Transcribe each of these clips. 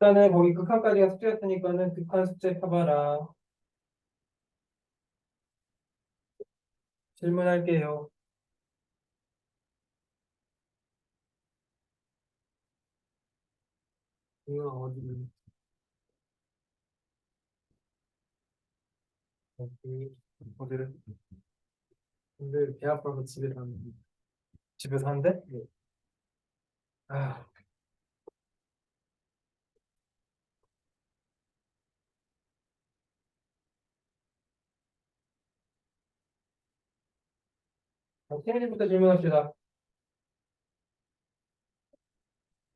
일단은 거기 극한까지가 숙제였으니까는 극한 숙제 펴봐라. 질문할게요. 이거 어디, 어디, 어디를? 근데 배 아파서 집에서 하는데. 집에서 한대? 네. 아, 케이부터 질문합시다.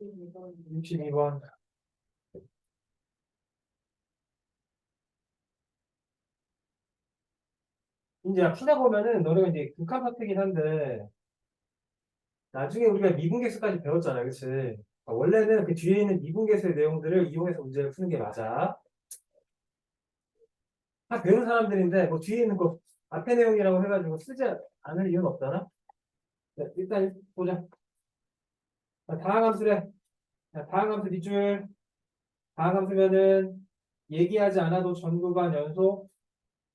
62번. 이제 풀다 보면은 너네가 이제 극한 파트긴 한데 나중에 우리가 미분계수까지 배웠잖아, 그치? 원래는 그 뒤에 있는 미분계수의 내용들을 이용해서 문제를 푸는 게 맞아. 다 배운 사람들인데 뭐 뒤에 있는 거 앞에 내용이라고 해가지고 쓰지 않을 이유는 없잖아. 네, 일단 보자. 다항함수래. 다항함수 뒷줄. 다항함수면은 얘기하지 않아도 전구간 연속,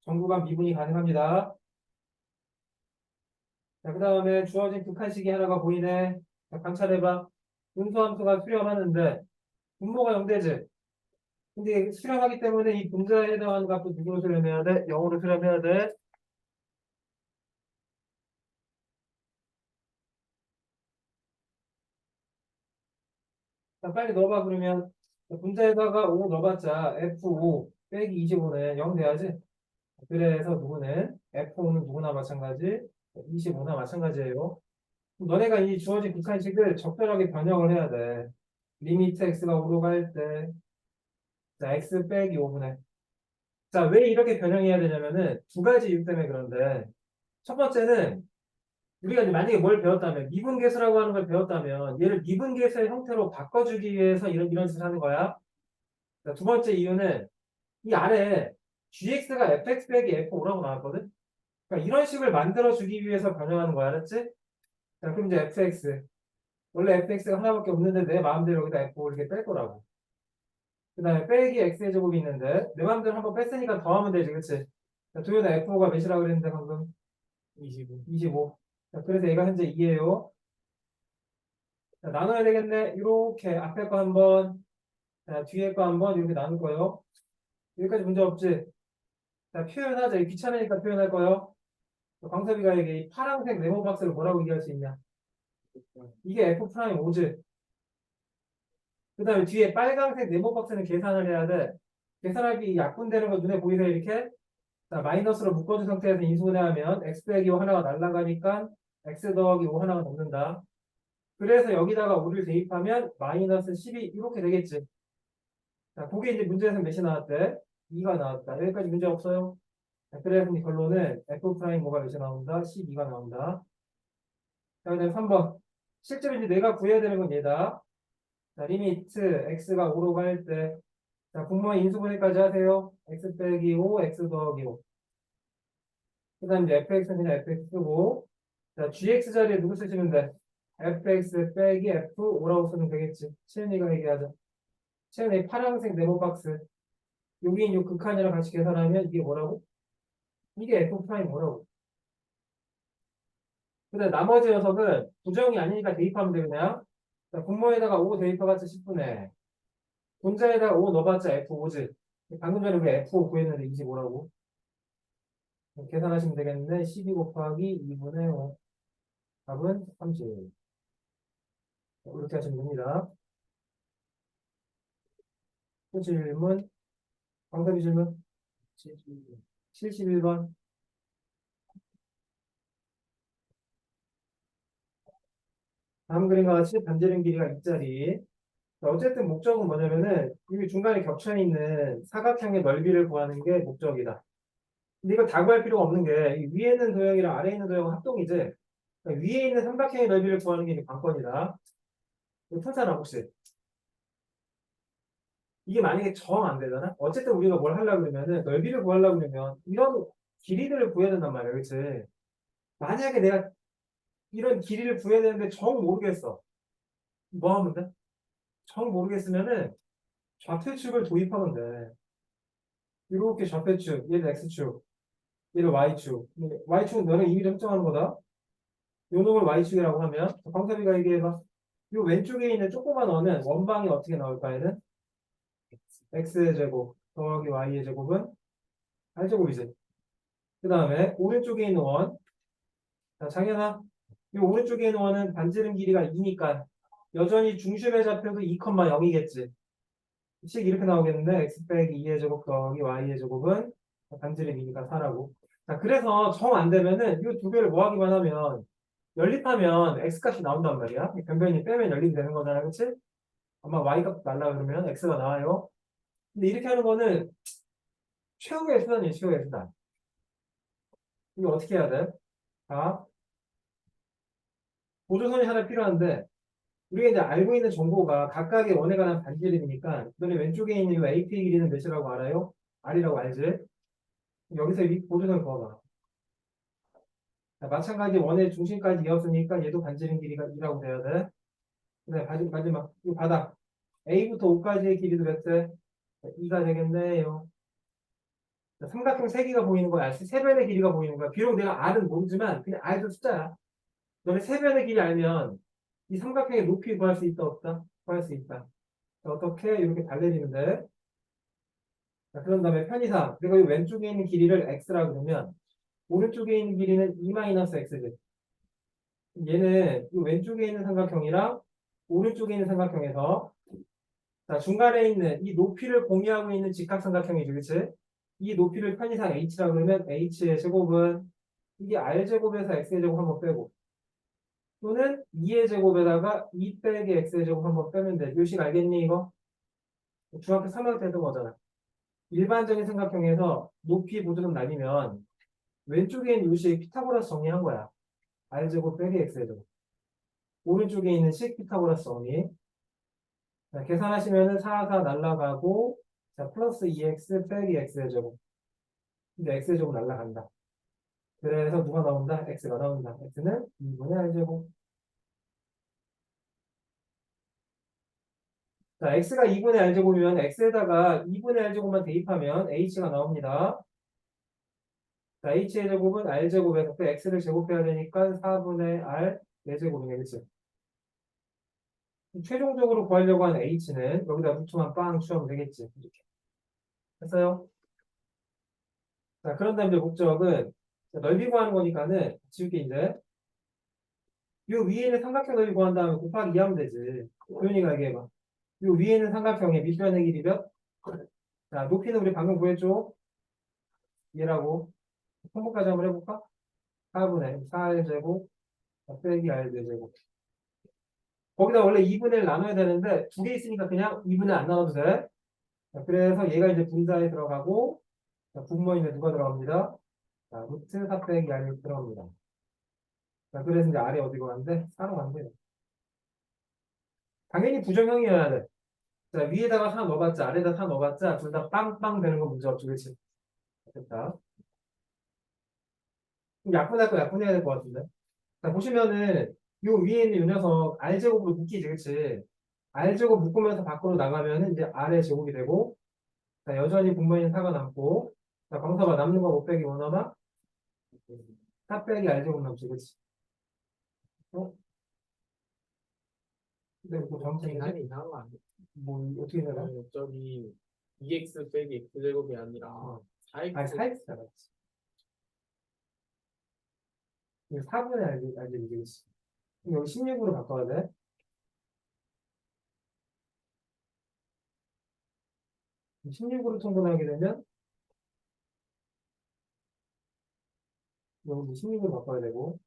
전구간 미분이 가능합니다. 자, 그 다음에 주어진 극한식이 하나가 보이네. 자, 관찰해봐. 분수함수가 수렴하는데 분모가 0대지. 근데 수렴하기 때문에 이 분자에 해당하는 값도 누구로 수렴해야 돼? 0으로 수렴해야 돼. 자, 빨리 넣어봐 그러면. 분자에다가 5 넣어봤자 F5 빼기 25는 0 돼야지. 그래서 누구는 F5는 누구나 마찬가지, 25나 마찬가지예요. 너네가 이 주어진 극한식을 적절하게 변형을 해야 돼. 리미트 x가 5로 갈 때, 자, x 빼기 5분의. 자, 왜 이렇게 변형해야 되냐면은 두 가지 이유 때문에 그런데, 첫 번째는 우리가 이제 만약에 뭘 배웠다면, 미분계수라고 하는 걸 배웠다면, 얘를 미분계수의 형태로 바꿔주기 위해서 이런 짓을 하는 거야. 자, 두 번째 이유는 이 아래에 gx가 fx 빼기 f5라고 나왔거든? 그러니까 이런 식을 만들어주기 위해서 변형하는 거야, 알았지? 자, 그럼 이제 fx. 원래 fx가 하나밖에 없는데 내 마음대로 여기다 f5를 이렇게 뺄 거라고. 그 다음에 빼기 x의 제곱이 있는데 내 마음대로 한번 뺐으니까 더하면 되지, 그치? 자, 도요다 f5가 몇이라고 그랬는데 방금? 25. 25. 자, 그래서 얘가 현재 2예요. 자, 나눠야 되겠네. 이렇게 앞에 거 한번, 자, 뒤에 거 한번 이렇게 나눌 거예요. 여기까지 문제 없지? 자, 표현하자. 귀찮으니까 표현할 거예요. 광섭이가 이게 이 파란색 네모 박스를 뭐라고 얘기할 수 있냐? 이게 f 프라임 5지. 그 다음에 뒤에 빨간색 네모 박스는 계산을 해야 돼. 계산하기 약분되는 거 눈에 보이세요? 이렇게? 자, 마이너스로 묶어준 상태에서 인수분해하면 x 빼기 5 하나가 날라가니까 x 더하기 5 하나가 남는다. 그래서 여기다가 5를 대입하면 마이너스 12 이렇게 되겠지. 자, 그게 이제 문제에서 몇이 나왔대? 2가 나왔다. 여기까지 문제 없어요? 자, 그래서 이 결론은 f 프라임 뭐가 몇이 나온다? 12가 나온다. 자, 그다음 3번. 실제로 이제 내가 구해야 되는 건 얘다. 자, 리미트 x가 5로 갈 때, 자, 분모의 인수분해까지 하세요. x 빼기 5, x 더하기 5. 그 다음 이제 fx는 그냥 fx 쓰고, 자, gx 자리에 누구 쓰시면 돼? fx 빼기 f5라고 쓰면 되겠지. 채은이가 얘기하자. 채은이 파란색 네모 박스. 여기 이 극한이랑 같이 계산하면 이게 뭐라고? 이게 f 프라임 뭐라고? 근데 나머지 녀석은 부정이 아니니까 대입하면 돼, 그냥. 자, 분모에다가 5 대입해봤자 10분의. 분자에다가 5 넣어봤자 f5지. 방금 전에 우리 f5 구했는데 25라고. 계산하시면 되겠는데, 12 곱하기 2분의 5. 답은 30. 이렇게 하시면 됩니다. 또 질문, 방법이 질문 71번. 다음 그림과 같이 반지름 길이가 2짜리. 어쨌든 목적은 뭐냐면은 이 중간에 겹쳐있는 사각형의 넓이를 구하는 게 목적이다. 근데 이걸 다 구할 필요가 없는 게이 위에 있는 도형이랑 아래에 있는 도형은 합동이지. 그러니까 위에 있는 삼각형의 넓이를 구하는 게 이제 관건이다. 이거 풀잖아, 혹시. 이게 만약에 정 안 되잖아? 어쨌든 우리가 뭘 하려고 그러면은 넓이를 구하려고 그러면 이런 길이들을 구해야 된단 말이야, 그치? 만약에 내가 이런 길이를 구해야 되는데 정 모르겠어. 뭐 하면 돼? 정 모르겠으면은 좌표축을 도입하면 돼. 이렇게 좌표축, 얘를 x축, 얘를 y축. y축은 너는 이미 점정하는 거다. 요 놈을 y축이라고 하면 광섭이가 얘기해봐. 요 왼쪽에 있는 조그만 어는 원방이 어떻게 나올까 얘는? x의 제곱 더하기 y의 제곱은 r제곱이지. 그 다음에 오른쪽에 있는 원. 자, 장현아. 이 오른쪽에 있는 원은 반지름 길이가 2니까 여전히 중심의 좌표도 2,0이겠지. 식 이렇게 나오겠는데 x 빼기 2의 제곱 더하기 y의 제곱은 반지름 2니까 4라고. 자, 그래서 정 안 되면은 이 두 개를 뭐 하기만 하면 연립하면 x값이 나온단 말이야. 변변이 빼면 연립이 되는 거잖아. 그치? 아마 y값 날라 그러면 x가 나와요. 근데 이렇게 하는 거는 최후의 수단이에요. 최후의 수단. 이거 어떻게 해야 돼? 자, 보조선이 하나 필요한데 우리가 이제 알고 있는 정보가 각각의 원에 관한 반지름이니까 너네 왼쪽에 있는 이 AP의 길이는 몇이라고 알아요? R이라고 알지? 여기서 이 보조선 그어봐. 자, 마찬가지 원의 중심까지 이었으니까 얘도 반지름 길이가 2라고 돼야 돼. 그다음에 마지막 이 바닥 A부터 O까지의 길이도 몇 대? 2가 되겠네요. 자, 삼각형 3개가 보이는 거야. 3변의 길이가 보이는 거야. 비록 내가 R은 모르지만 그냥 R도 숫자야. 너네 3변의 길이 알면 이 삼각형의 높이 구할 수 있다 없다? 구할 수 있다. 자, 어떻게 이렇게 달래리는데 자, 그런 다음에 편의상 내가 이 왼쪽에 있는 길이를 x라고 그러면 오른쪽에 있는 길이는 2-x지. 얘는 이 왼쪽에 있는 삼각형이랑 오른쪽에 있는 삼각형에서 자, 중간에 있는 이 높이를 공유하고 있는 직각삼각형이죠. 그치? 이 높이를 편의상 h라고 그러면 h의 제곱은 이게 r제곱에서 x의 제곱 한번 빼고 또는 2의 제곱에다가 2 빼기 x의 제곱 한번 빼면 돼. 요식 알겠니 이거? 중학교 3학년 때 했던 거잖아. 일반적인 삼각형에서 높이 보조금 나뉘면 왼쪽에 있는 요식 피타고라스 정리한 거야. r제곱 빼기 x제곱. 오른쪽에 있는 식 피타고라스 정리. 자, 계산하시면은 4, 4 날라가고 자, 플러스 2x 빼기 x제곱. 이제 x제곱 날라간다. 그래서 누가 나온다? x가 나온다. x는 2분의 r제곱. 자, x가 2분의 r제곱이면 x에다가 2분의 r제곱만 대입하면 h가 나옵니다. 자, h의 제곱은 r제곱에서 또 x를 제곱해야 되니까 4분의 r 4제곱이네. 그치? 최종적으로 구하려고 하는 h는 여기다 루트만 빵 추하면 되겠지. 이렇게. 했어요? 자, 그런 다음에 이제 목적은 자, 넓이 구하는 거니까는 지울게 이제 요 위에 있는 삼각형 넓이 구한 다음에 곱하기 2 하면 되지. 도현이가 얘기해봐. 요 위에 있는 삼각형의 밑변의 길이 몇? 자, 높이는 우리 방금 구했죠? 얘라고. 통보까지 한번 해볼까? 4분의 4r제곱 빼기 r제곱. 거기다 원래 2분의 1 나눠야 되는데 두 개 있으니까 그냥 2분의 안 나눠도 돼. 자, 그래서 얘가 이제 분자에 들어가고 자, 분모인에 누가 들어갑니다? 자, 루트 4 빼기 r이 들어갑니다. 자, 그래서 이제 r이 어디로 가는데? 4로 간대요. 당연히 부정형이어야 돼. 자, 위에다가 4 넣어봤자 아래에다 4 넣어봤자 둘 다 빵빵 되는 건 문제 없죠. 그치? 됐다. 그럼 약분할 거 약분해야 될 것 같은데. 자, 보시면은 요 위에 있는 요 녀석 r제곱으로 묶이지. 그치? r제곱 묶으면서 밖으로 나가면은 이제 r의 제곱이 되고 자, 여전히 분모인 4가 남고 자, 광사가 남는 거 못 빼기 원하나? 4 빼기 r제곱 남지. 그치? 어? 근데 뭐 잘못된 계산이 거지? 이상한 거 아니야? 뭐 어떻게 되나? 저기 2x 빼기 x제곱이 아니라 어. 4x 아니 4x잖아. 이거 4분의 r제곱이 되겠지. 그럼 여기 16으로 바꿔야 돼. 16으로 통분하게 되면 여기 16으로 바꿔야 되고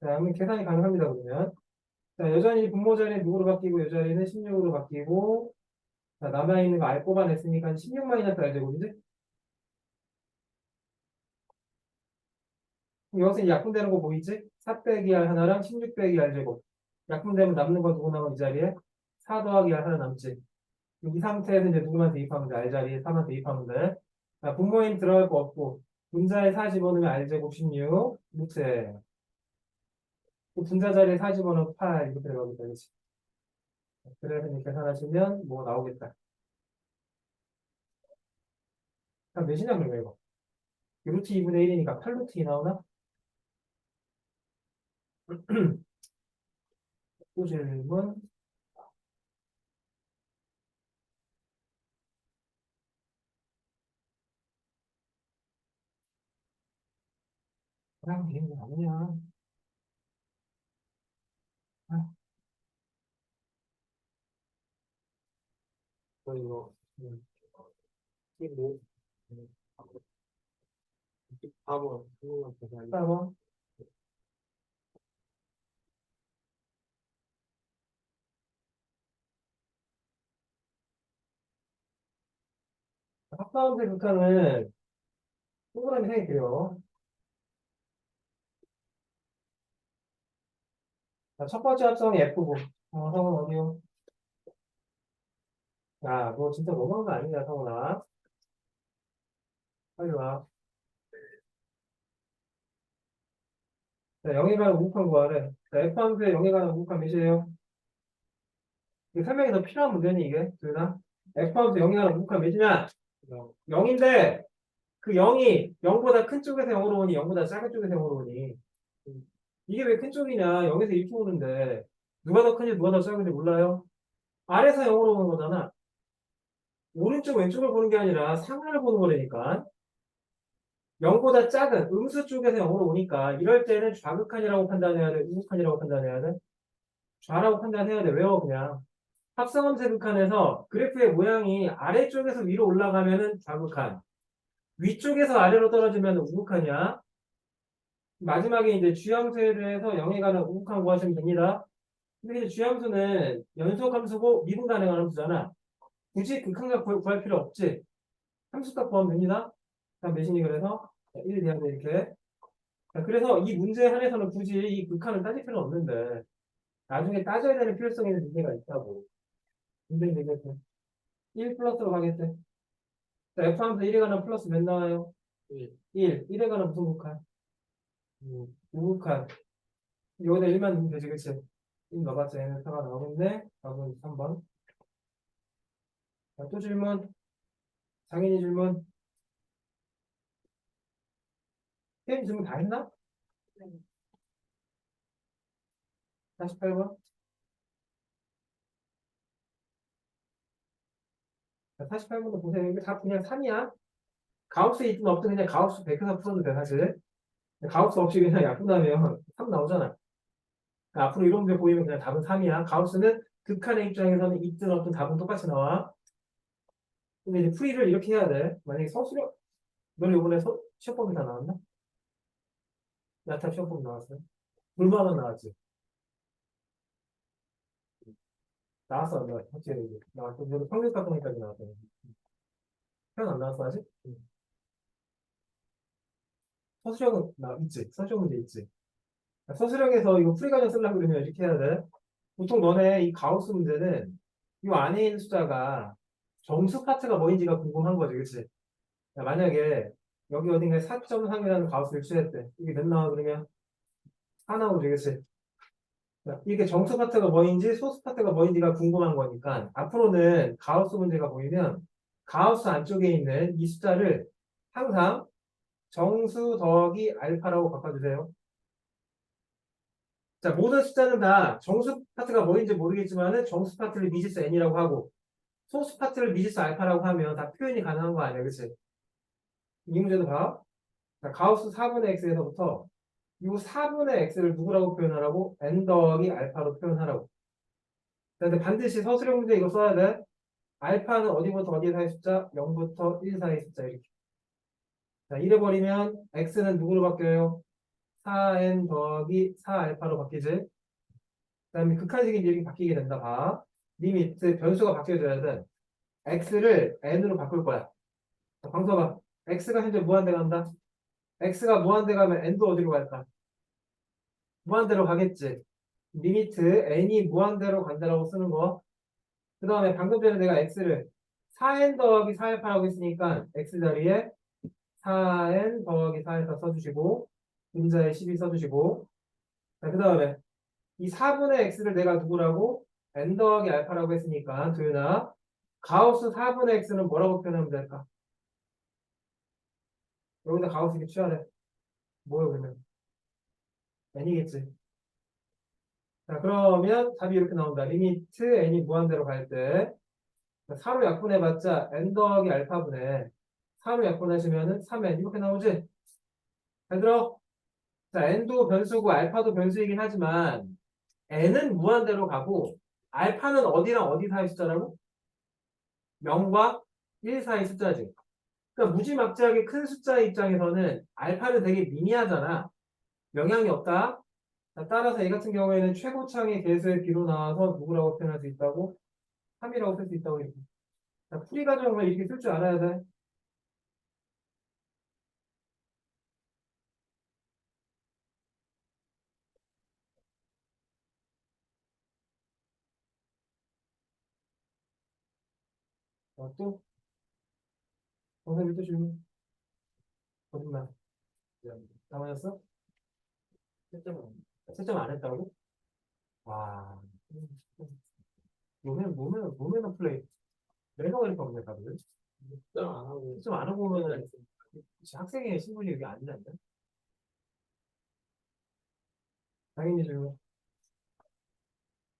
자, 그러면 계산이 가능합니다. 그러면 자, 여전히 분모 자리는 누구로 바뀌고 이 자리는 16으로 바뀌고 자, 남아있는 거 r 뽑아냈으니까 16 마이너스 r제곱이지? 그럼 여기서 약분되는 거 보이지? 4 빼기 r 하나랑 16 빼기 r제곱 약분되면 남는 거 누구 남아 이 자리에? 4 더하기 r 하나 남지. 이 상태에서 이제 누구만 대입하면 돼? r 자리에 4만 대입하면 돼. 자, 분모인 들어갈 거 없고 분자에 4 집어넣으면 r제곱 16 루트에 그 분자 자리에 4 집어넣으면 8 이렇게 들어가겠다. 그치? 그래서 이제 계산하시면 뭐 나오겠다. 그럼 몇이냐 그러면 이거? 루트 2분의 1이니까 8루트 2 나오나? 또 질문. 아, 이게 아니야. 아, 이거 이거 4번 한번만 계산. 4번. 합가운데 극한은 동그라미 생이 그려. 자, 첫 번째 합성이 F고. 성은 어디요? 야, 너 진짜 너무한 거 아니냐, 성훈아. 빨리 와. 자, 0에 가는 우극한 구하래. 자, F 함수에 0에 가는 우극한 몇이에요? 이게 설명이 더 필요한 문제니, 이게? 둘다? F 함수 0에 가는 우극한 몇이냐? 0인데, 그 0이 0보다 큰 쪽에서 0으로 오니, 0보다 작은 쪽에서 0으로 오니. 이게 왜 큰 쪽이냐? 0에서 이렇게 오는데, 누가 더 큰지 누가 더 작은지 몰라요? 아래에서 0으로 오는 거잖아. 오른쪽, 왼쪽을 보는 게 아니라 상하를 보는 거라니까. 0보다 작은 음수 쪽에서 0으로 오니까, 이럴 때는 좌극한이라고 판단해야 돼? 우극한이라고 판단해야 돼? 좌라고 판단해야 돼. 왜요? 그냥. 합성함수 극한에서 그래프의 모양이 아래쪽에서 위로 올라가면은 좌극한, 위쪽에서 아래로 떨어지면 우극한이야. 마지막에 이제 주함수에 대해서 0에 가는 우극한 구하시면 됩니다. 근데 이제 주함수는 연속함수고 미분 가능한 함수잖아. 굳이 극한값 구할 필요 없지. 함수값 구하면 됩니다. 다음 매신이 그래서 1 대하면 이렇게. 자, 그래서 이 문제에 한해서는 굳이 이 극한을 따질 필요는 없는데 나중에 따져야 되는 필요성이 있는 문제가 있다고. 근데 이제 1 플러스로 가겠대. 자, F함수 1에 관한 플러스 몇 나와요? 1. 1에 관한 무슨 극한? 우극한. 여기다 1만 넣으면 되지, 그치? 1 넣어봤자 얘는 4가 나오겠네. 답은 3번. 자, 또 질문. 장인이 질문. 쌤 질문 다 했나? 48번. 48번도 보세요. 이게 다 그냥 3이야. 가우스 있든 없든 그냥 가우스 100에서 풀어도 돼, 사실. 가우스 없이 그냥 약분하면 3 나오잖아. 그러니까 앞으로 이런 문제 보이면 그냥 답은 3이야. 가우스는 극한의 입장에서는 있든 없든 답은 똑같이 나와. 근데 이제 풀이를 이렇게 해야 돼. 만약에 서술형, 너는 이번에 시험범위 다 나왔나? 나타 시험범위 나왔어요? 불만은 나왔지. 나왔어, 안 나왔어? 확실히 나왔어. 너도 평균 가공까지 나왔어. 표현 안 나왔어, 아직? 서술형은 있지. 서술형 문제 있지. 서술형에서 이거 풀이 과정 쓰려고 그러면 이렇게 해야 돼. 보통 너네 이 가우스 문제는 이 안에 있는 숫자가 정수 파트가 뭐인지가 궁금한 거지, 그치? 만약에 여기 어딘가에 4.3이라는 가우스를 취했대. 이게 몇 나와, 그러면? 4 나오지, 그치? 이게 정수 파트가 뭐인지 소수 파트가 뭐인지가 궁금한 거니까 앞으로는 가우스 문제가 보이면 가우스 안쪽에 있는 이 숫자를 항상 정수 더하기 알파라고 바꿔주세요. 자, 모든 숫자는 다 정수 파트가 뭐인지 모르겠지만은 정수 파트를 미지수 n이라고 하고 소수 파트를 미지수 알파라고 하면 다 표현이 가능한 거 아니야, 그치? 이 문제도 봐. 자, 가우스 4분의 x에서부터 이 4분의 x를 누구라고 표현하라고? n 더하기 알파로 표현하라고. 자, 근데 반드시 서술형 문제 이거 써야 돼. 알파는 어디부터 어디 사이 숫자? 0부터 1 사이 숫자 이렇게. 자, 이래버리면 x는 누구로 바뀌어요? 4n 더하기 4알파로 바뀌지. 그 다음에 극한식이 이렇게 바뀌게 된다. 봐. 리미트 변수가 바뀌어줘야 돼. x를 n으로 바꿀 거야. 자, 방서봐. x가 현재 무한대 간다. x가 무한대 가면 n도 어디로 갈까? 무한대로 가겠지. 리미트 n이 무한대로 간다라고 쓰는 거. 그 다음에 방금 전에 내가 x를 4n 더하기 4알파라고 했으니까 x 자리에 4n 더하기 4알파 써주시고 분자에 12 써주시고 자, 그 다음에 이 4분의 x를 내가 누구라고? n 더하기 알파라고 했으니까 도윤아 가우스 4분의 x는 뭐라고 표현하면 될까? 여기다 가우스 이렇게 취하래. 뭐예요 그러면? n이겠지. 자 그러면 답이 이렇게 나온다. 리미트 n이 무한대로 갈 때 4로 약분해봤자 n 더하기 알파분의 4로 약분하시면은 3n 이렇게 나오지? 잘 들어? 자 n도 변수고 알파도 변수이긴 하지만 n은 무한대로 가고 알파는 어디랑 어디 사이 숫자라고? 0과 1 사이 숫자지. 그러니까 무지막지하게 큰 숫자의 입장에서는 알파는 되게 미미하잖아. 영향이 없다. 자, 따라서 이 같은 경우에는 최고창의 개수의 비로 나와서 누구라고 표현할 수 있다고? 3이라고 쓸 수 있다고 이렇게. 자, 풀이 과정을 이렇게 쓸 줄 알아야 돼. 또 선생님 또 질문. 거짓말. 다 맞았어? 채점 안 했다고? 와. 몸에는 플레이. 매너가 이렇게 없네, 다들. 안 하고 채점 안 하고 오면은 학생의 신분이 여기 안 된다. 당연히 질문.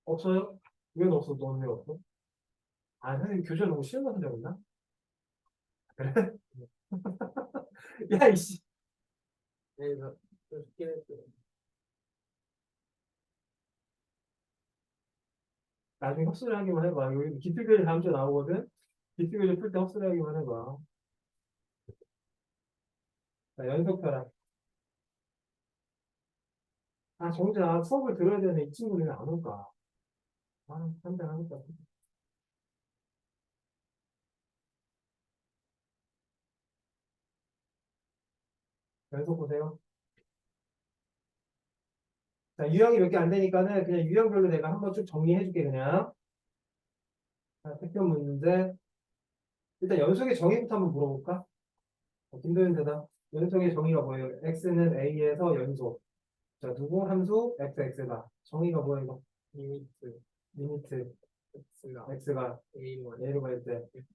없어요? 왜 없어? 너는 왜 없어? 아, 선생님 교재 너무 쉬운 거 선생님나? 그래? 야, 이씨. 그래서 좀 쉽긴 했어요. 나중에 헛소리 하기만 해봐. 여기 기틀교재 다음 주에 나오거든? 기틀교재 풀 때 헛소리 하기만 해봐. 자, 연속편학. 아, 정작 수업을 들어야 되는데 이 친구는 왜 안 올까? 아, 한잔 하겠다. 연속 보세요. 자, 유형이 몇 개 안 되니까는 그냥 유형별로 내가 한번 쭉 정리해줄게, 그냥. 자, 특별 문제. 일단 연속의 정의부터 한번 물어볼까? 김도현 대답. 연속의 정의가 뭐예요? x는 a에서 연속. 자, 누구? 함수 fx다. 정의가 뭐야, 이거? 리미트 리미트 x가 x가 a1 a로 갈 때 f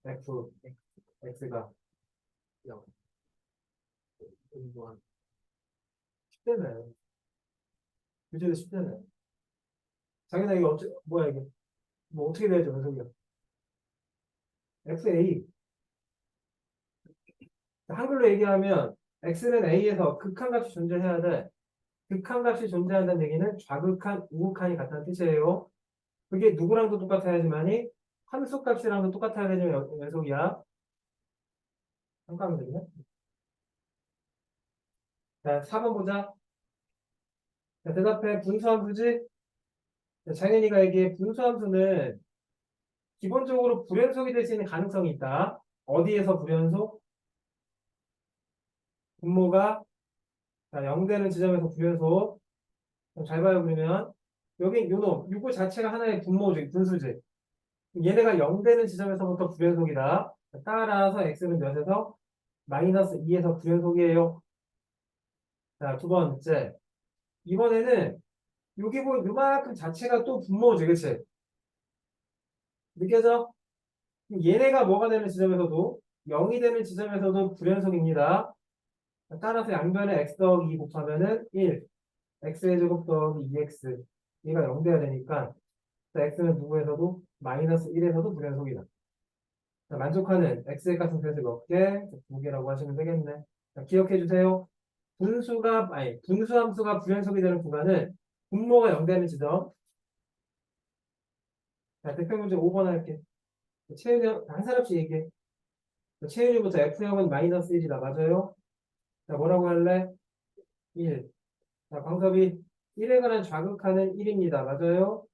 f x가 0 분무한 10대네. 교재도 10대네. 자기나 이거 뭐야, 이게? 뭐 어떻게 돼야지, 연속이야? fa. 한글로 얘기하면 x는 a에서 극한값이 존재해야 돼. 극한값이 존재한다는 얘기는 좌극한, 우극한이 같다는 뜻이에요. 그게 누구랑도 똑같아야지만이 함수값이랑도 똑같아야 되는 연속이야. 잠깐만 되네. 자, 4번 보자. 자, 대답해. 분수함수지? 자, 장현이가 얘기해. 분수함수는 기본적으로 불연속이 될 수 있는 가능성이 있다. 어디에서 불연속? 분모가 자, 0 되는 지점에서 불연속. 잘 봐요, 그러면. 여기 요놈, 요거 자체가 하나의 분모지, 분수지. 얘네가 0 되는 지점에서부터 불연속이다. 따라서 x는 몇에서? 마이너스 2에서 불연속이에요. 자, 두 번째. 이번에는 여기 보면 요만큼 자체가 또 분모지, 그치? 느껴져? 얘네가 뭐가 되는 지점에서도 0이 되는 지점에서도 불연속입니다. 따라서 양변에 x 더하기 2 곱하면은 1. x의 제곱 더하기 2x. 얘가 0 돼야 되니까 x는 누구에서도 마이너스 1에서도 불연속이다. 자, 만족하는 x의 값은 그래서 몇 개? 두 개라고 하시면 되겠네. 자, 기억해 주세요. 분수함수가 불연속이 되는 구간은 분모가 0 되는 지점. 자, 대표 문제 5번 할게. 채윤이 한 사람씩 얘기해. 채윤이부터 F형은 마이너스 1이다. 맞아요? 자, 뭐라고 할래? 1. 자, 광섭이 1에 관한 좌극하는 1입니다. 맞아요?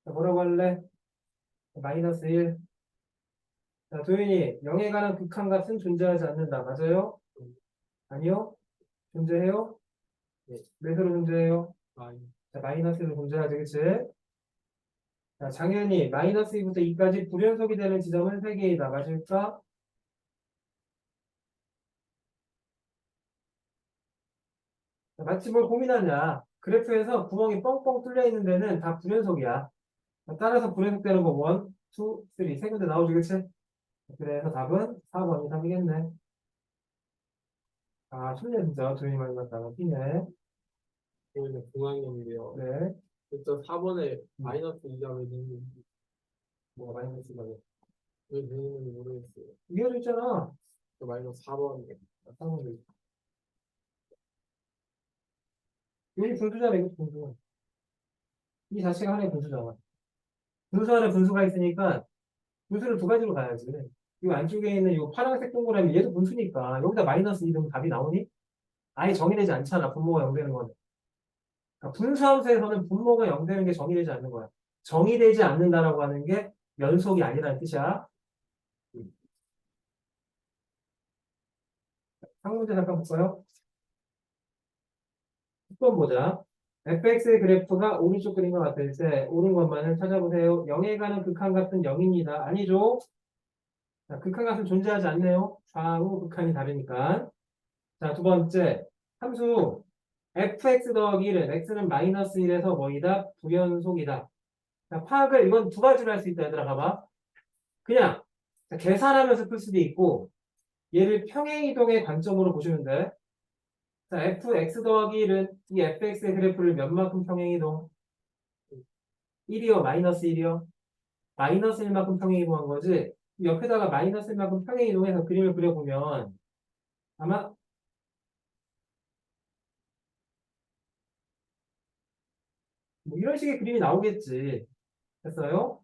자, 뭐라고 할래? 마이너스 1. 자, 도윤이 0에 관한 극한값은 존재하지 않는다. 맞아요? 아니요? 존재해요? 네. 몇으로 존재해요? 마이 자, 마이너스 1로 존재하지, 그치? 자, 장현이 마이너스 2부터 2까지 불연속이 되는 지점은 3개이다. 맞을까? 자, 마치 뭘 고민하냐? 그래프에서 구멍이 뻥뻥 뚫려 있는 데는 다 불연속이야. 따라서 분해석되는 거 1, 2, 3. 세 군데 나오지, 그치? 그래서 답은 4번이 답이겠네. 아, 쉽네, 진짜. 조용히 말맞다가 삐네. 저희는 중앙이었는데요. 네. 그래서 4번에 마이너스 2가 왜 되는지 뭐가 마이너스가 돼? 왜 되는지 모르겠어요. 이어져 있잖아. 저 마이너스 4번. 쌍놈들. 여기 분수잖아, 이거 분수. 이 자체가 하나의 분수잖아. 분수 안에 분수가 있으니까 분수를 두 가지로 가야지. 이 안쪽에 있는 이 파란색 동그라미 얘도 분수니까 여기다 마이너스 2 넣으면 답이 나오니? 아예 정의되지 않잖아. 분모가 0 되는 거는. 그러니까 분수함수에서는 분모가 0 되는 게 정의되지 않는 거야. 정의되지 않는다라고 하는 게 연속이 아니라는 뜻이야. 한 문제 잠깐 볼까요? 10번 보자. fx의 그래프가 오른쪽 그림과 같을 때 옳은 것만을 찾아보세요. 0에 가는 극한값은 0입니다. 아니죠? 자, 극한값은 존재하지 않네요. 좌우 극한이 다르니까. 자, 두 번째. 함수 fx 더하기 1은 x는 마이너스 1에서 뭐이다? 부연속이다. 자, 파악을 이건 두 가지로 할 수 있다. 얘들아 봐봐. 그냥 계산하면서 풀 수도 있고 얘를 평행이동의 관점으로 보시면 돼. 자, fx 더하기 1은 이 fx의 그래프를 몇 만큼 평행이동? 1이요? 마이너스 1이요? 마이너스 1만큼 평행이동한 거지. 옆에다가 마이너스 1만큼 평행이동해서 그림을 그려보면 아마 뭐 이런 식의 그림이 나오겠지. 됐어요?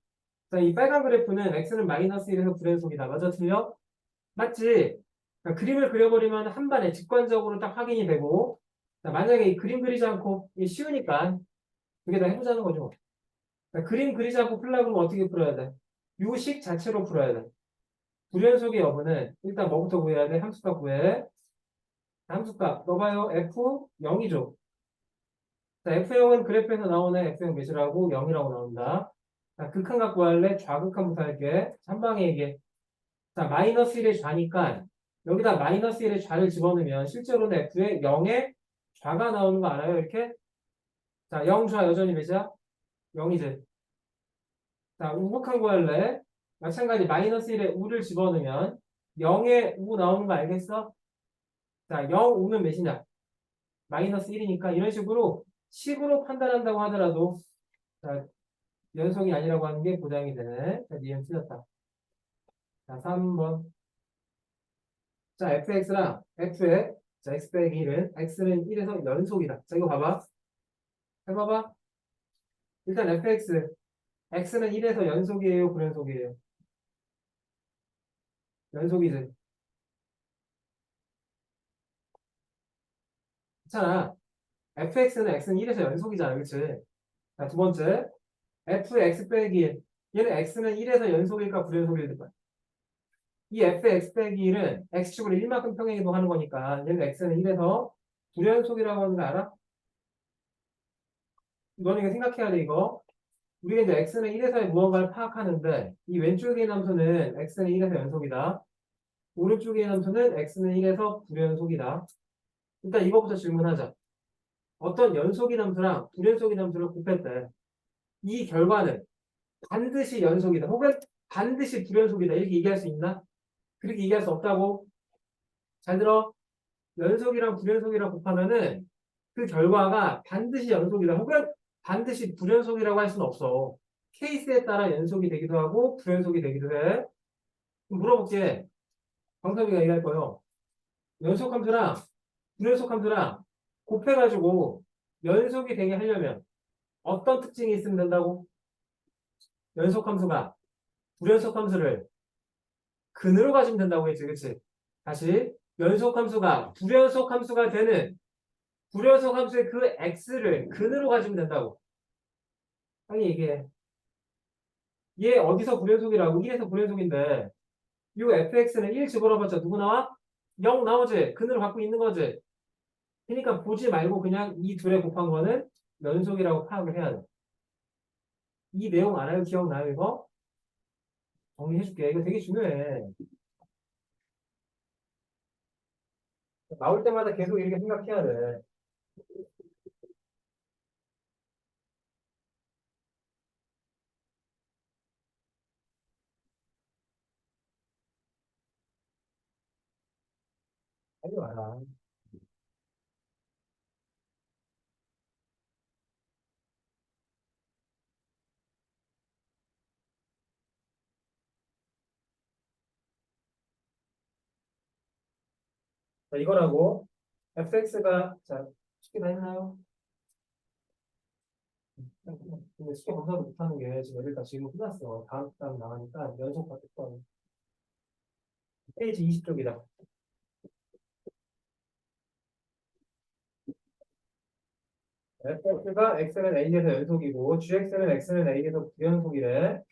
자, 이 빨간 그래프는 x는 마이너스 1에서 불연속이다. 맞아, 틀려? 맞지? 그러니까 그림을 그려버리면 한 번에 직관적으로 딱 확인이 되고, 자, 만약에 이 그림 그리지 않고, 이게 쉬우니까 그게 다 해보자는 거죠. 그러니까 그림 그리지 않고 풀려면 어떻게 풀어야 돼? 유식 자체로 풀어야 돼. 불연속의 여부는 일단 뭐부터 구해야 돼? 함수값 구해. 함수값 넣어봐요. f 0이죠. 자, F0은 그래프에서 나오는 F0 몇이라고? 0이라고 나온다. 자, 극한값 구할래? 좌극한부터 할게. 한 방에 이게. 자, 마이너스 1의 좌니까 여기다 마이너스 1의 좌를 집어넣으면 실제로는 F에 0의 좌가 나오는 거 알아요? 이렇게? 자, 0좌 여전히 몇이야? 0이지. 자, 우극한 구할래? 마찬가지 마이너스 1에 우를 집어넣으면 0의 우 나오는 거 알겠어? 자, 0, 우는 몇이냐? 마이너스 1이니까 이런 식으로 판단한다고 하더라도 자, 연속이 아니라고 하는 게 보장이 되네. 자, 니은 틀렸다. 자, 3번. 자, fx랑 f의 자, x 빼기 1은 x는 1에서 연속이다. 자, 이거 봐봐. 해봐봐. 일단 fx, x는 1에서 연속이에요, 불연속이에요? 연속이지. 괜찮아. fx는 x는 1에서 연속이잖아, 그치? 자, 두 번째. f의 x 빼기 1. 얘는 x는 1에서 연속일까, 불연속일까? 이 f의 x 빼기 1은 x축으로 1만큼 평행이동하는 거니까 얘는 x는 1에서 불연속이라고 하는 거 알아? 너는 이거 생각해야 돼, 이거. 우리가 이제 x는 1에서의 무언가를 파악하는데 이 왼쪽의 함수는 x는 1에서 연속이다. 오른쪽의 함수는 x는 1에서 불연속이다. 일단 이거부터 질문하자. 어떤 연속인 함수랑 불연속인 함수를 곱했대. 이 결과는 반드시 연속이다. 혹은 반드시 불연속이다. 이렇게 얘기할 수 있나? 그렇게 얘기할 수 없다고. 잘 들어. 연속이랑 불연속이랑 곱하면은 그 결과가 반드시 연속이다. 혹은 반드시 불연속이라고 할 수는 없어. 케이스에 따라 연속이 되기도 하고 불연속이 되기도 해. 그럼 물어볼게. 광섭이가 얘기할 거예요. 연속함수랑 불연속함수랑 곱해가지고 연속이 되게 하려면 어떤 특징이 있으면 된다고? 연속함수가 불연속함수를 근으로 가지면 된다고 했지, 그치? 다시 연속함수가 불연속함수가 되는 불연속함수의 그 x를 근으로 가지면 된다고. 아니 이게 얘 어디서 불연속이라고? 1에서 불연속인데 이 fx는 1 집어넣어봤자 누구 나와? 0 나오지? 근으로 갖고 있는 거지? 그러니까 보지 말고 그냥 이 둘에 곱한 거는 연속이라고 파악을 해야 돼. 이 내용 알아요? 기억나요? 이거? 정리해줄게. 이거 되게 중요해. 나올 때마다 계속 이렇게 생각해야 돼. 알아. 자, 이거라고 fx가 자 쉽게 다 했나요? 근데 쉽게 검사도 못하는 게 지금 여기가 지금 끝났어. 다음 나가니까 연속 받겠던 페이지 20쪽이다. fx가 x는 a에서 연속이고 gx는 x는 a에서 부연속이래.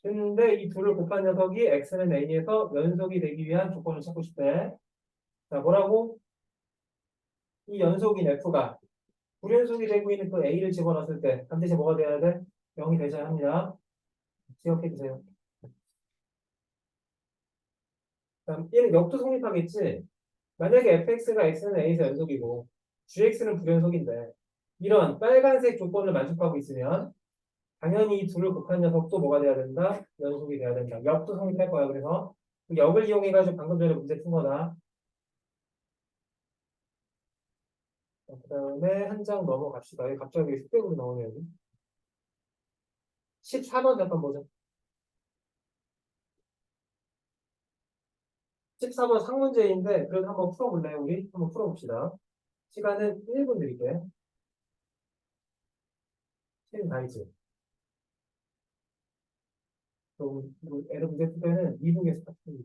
근데 이 둘을 곱한 녀석이 x는 a에서 연속이 되기 위한 조건을 찾고 싶대. 자, 뭐라고? 이 연속인 f가 불연속이 되고 있는 그 a를 집어넣었을 때 반드시 뭐가 돼야 돼? 0이 되셔야 합니다. 기억해 주세요. 그럼 얘는 역도 성립하겠지? 만약에 fx가 x는 a에서 연속이고 gx는 불연속인데 이런 빨간색 조건을 만족하고 있으면 당연히 이 둘을 곱한 녀석도 뭐가 돼야 된다? 연속이 돼야 된다. 역도 성립할 거야. 그래서 그 역을 이용해가지고 방금 전에 문제 푼 거다. 그 다음에 한 장 넘어갑시다. 여기 갑자기 흑백으로 나오네 여기. 14번 잠깐 보자. 14번 상문제인데 그래도 한번 풀어볼래요 우리? 한번 풀어봅시다. 시간은 1분 드릴게. 시간 다 있지? 그럼 애들 문제 풀 때는 2분에서 딱 풀기.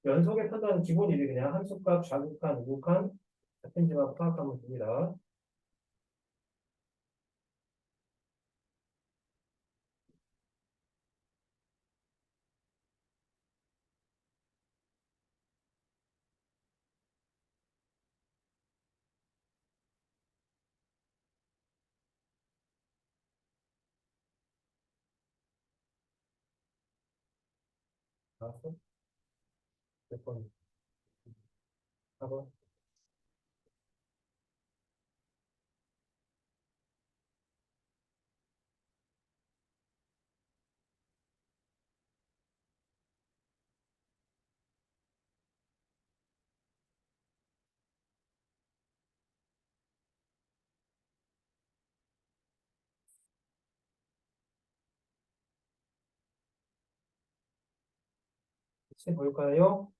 연속의 판단은 기본이지 그냥 함수값, 좌극한, 우극한 같은지만 파악하면 됩니다. 알았어? 몇 번? 4번? 지금 볼까요?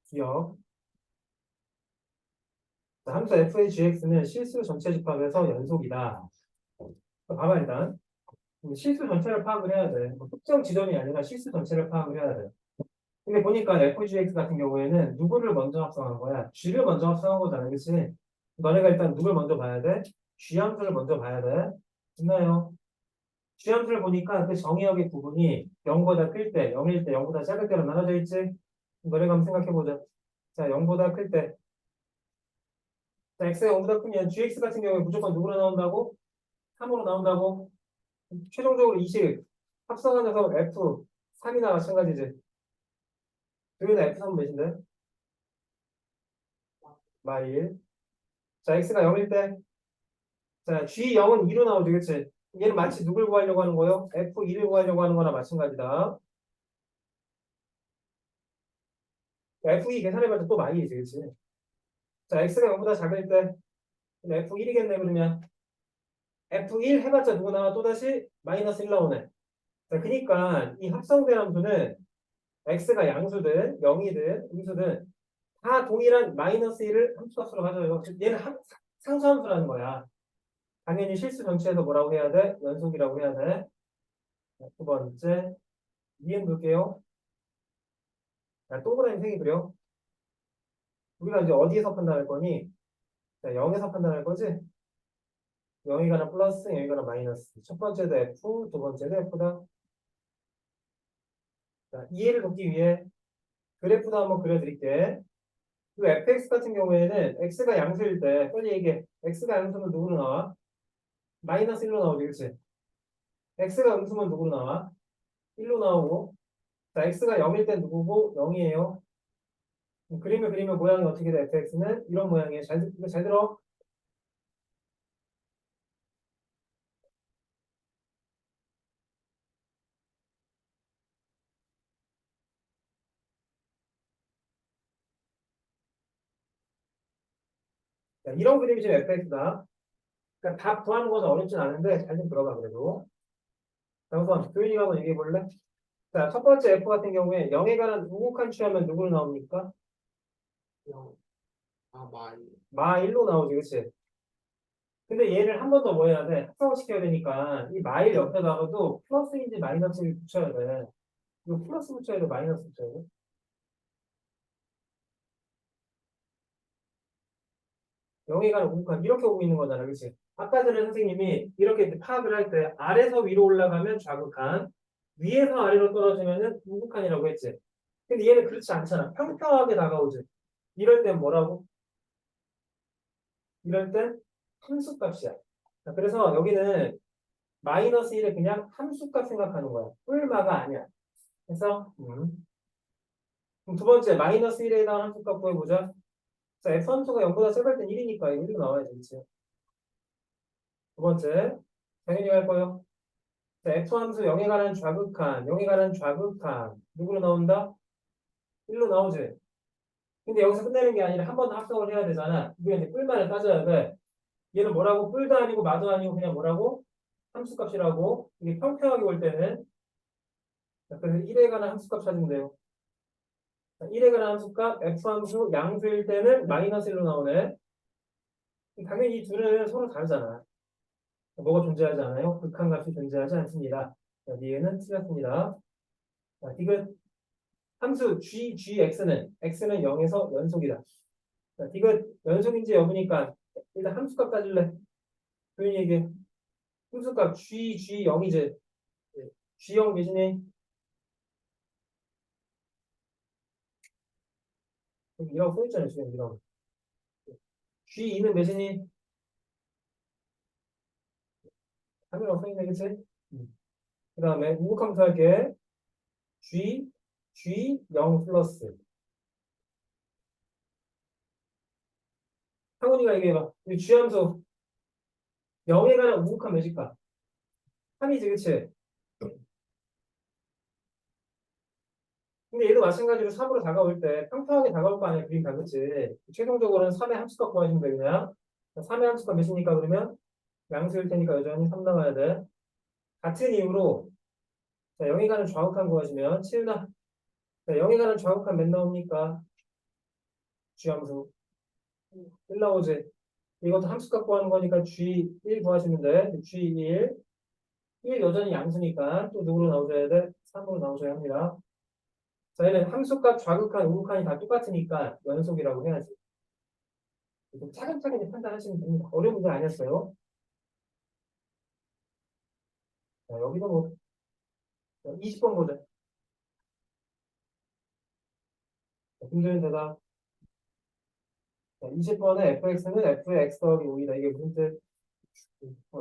기억. 자, 함수 f의 gx는 실수 전체 집합에서 연속이다. 봐봐 일단. 실수 전체를 파악을 해야 돼. 뭐 특정 지점이 아니라 실수 전체를 파악을 해야 돼. 근데 보니까 FGX 같은 경우에는 누구를 먼저 합성한 거야? G를 먼저 합성한 거잖아, 그치? 너네가 일단 누굴 먼저 봐야 돼? G 함수를 먼저 봐야 돼. 있나요? G 함수를 보니까 그 정의역의 부분이 0보다 클 때, 0일 때, 0보다 작을 때로 나눠져 있지? 너네가 한번 생각해보자. 자, 0보다 클 때. 자, X가 0보다 크면 GX 같은 경우에 무조건 누구로 나온다고? 3으로 나온다고? 최종적으로 20 합성한 녀석은 F 3이나 마찬가지지. 여기는 F3 몇인데? 마일. 자, X가 0일 때. 자, G0은 2로 나오죠, 그치? 얘는 마치 누굴 구하려고 하는 거요? F2를 구하려고 하는 거나 마찬가지다. F2 계산해봤자 또 마이이지, 그치? 자, X가 0보다 작을 때 F1이겠네, 그러면. F1 해봤자 누구 나와? 또다시 마이너스 1 나오네. 자, 그니까 이 합성된 함수는 X가 양수든 0이든 음수든 다 동일한 마이너스 1을 함수값으로 가져요. 즉 얘는 상수함수라는 거야. 당연히 실수 전체에서 뭐라고 해야 돼? 연속이라고 해야 돼. 자, 두 번째, 이행 볼게요. 자, 동그라미 색이 그려. 우리가 이제 어디에서 판단할 거니? 자, 0에서 판단할 거지? 0이 가나 플러스, 0이 가나 마이너스. 첫 번째도 F, 두 번째도 F다. 자, 이해를 돕기 위해 그래프도 한번 그려드릴게. 그 fx 같은 경우에는 x가 양수일 때, 빨리 얘기해. x가 양수면 누구로 나와? 마이너스 1로 나오지, 그치? x가 음수면 누구로 나와? 1로 나오고. 자, x가 0일 땐 누구고? 0이에요. 그림을 그리면 모양이 어떻게 돼? fx는 이런 모양이에요. 이거 잘 들어. 자, 이런 그림이 지금 fx다. 그러니까 답 구하는 건 어렵진 않은데 잘 좀 들어가 그래도. 자, 우선 교인이가 한번 얘기해 볼래? 자, 첫 번째 f 같은 경우에 0에 관한 우극한 취하면 누구로 나옵니까? 0. 아, 마이. 마 1로 나오지, 그치? 근데 얘를 한 번 더 뭐 해야 돼? 합성을 시켜야 되니까 이 마일 옆에다가도 플러스인지 마이너스를 붙여야 돼. 이거 플러스 붙여야 돼, 마이너스 붙여야 돼? 0에 관한 우극한 이렇게 오고 있는 거잖아, 그치? 아까 전에 선생님이 이렇게 파악을 할 때 아래서 위로 올라가면 좌극한, 위에서 아래로 떨어지면은 우극한이라고 했지. 근데 얘는 그렇지 않잖아. 평평하게 다가오지. 이럴 땐 뭐라고? 이럴 땐 함수값이야. 자, 그래서 여기는 마이너스 1을 그냥 함수값 생각하는 거야. 뿔마가 아니야. 그래서 그럼 두 번째 마이너스 1에 해당하는 함수값 구해보자. 자, f 함수가 0보다 작을 땐 1이니까 이거 1로 나와야지, 그치? 두 번째 당연히 할 거예요. 자, f 함수 0에 관한 좌극한, 0에 관한 좌극한 누구로 나온다? 1로 나오지. 근데 여기서 끝내는 게 아니라 한 번 더 합성을 해야 되잖아. 이게 이제 뿔만을 따져야 돼. 얘는 뭐라고? 뿔도 아니고 마도 아니고 그냥 뭐라고? 함수값이라고. 이게 평평하게 올 때는 자, 그래서 1에 관한 함수값 찾으면 돼요. 1에 관한 함수값 f 함수 양수일 때는 마이너스 1로 나오네. 당연히 이 둘은 서로 다르잖아. 뭐가 존재하지 않아요? 극한값이 존재하지 않습니다. 자, 뒤에는 틀렸습니다. 자, 디귿 함수 x는 0에서 연속이다. 자, 디귿 연속인지 여부니까 일단 함수값 따질래. 조용히 얘기해. 함수값 g 0이지. g0 몇이니? 여기 이라고 써있잖아요. 지금 이런. g2는 몇이니? 3이라고 써있네, 그치? 그 다음에 우극함수 할게. g0 플러스. 상훈이가 얘기해봐. 이 G함수 0에 관한 우극한 몇일까? 3이지, 그치? 근데 얘도 마찬가지로 3으로 다가올 때 평평하게 다가올 거 아니야, 그림 다, 그치? 최종적으로는 3의 함수값 구하시면 돼, 그냥. 3의 함수값 몇이니까 그러면 양수일 테니까 여전히 3 나와야 돼. 같은 이유로 자, 0에 관한 좌극한 구하시면 치우나. 자, 0에 관한 좌극한 몇 나옵니까? G함수 1 나오지. 이것도 함수값 구하는 거니까 G1 구하시면 돼. G1 1 여전히 양수니까 또 누구로 나오셔야 돼? 3으로 나오셔야 합니다. 자, 얘는 함수값 좌극한, 우극한이 다 똑같으니까 연속이라고 해야지. 좀 차근차근 판단하시면 됩니다. 어려운 문제 아니었어요. 자, 여기도 뭐 20번 보자. 김도현 대답. 20번에 fx는 f의 x 더하기 5이다. 이게 무슨 뜻?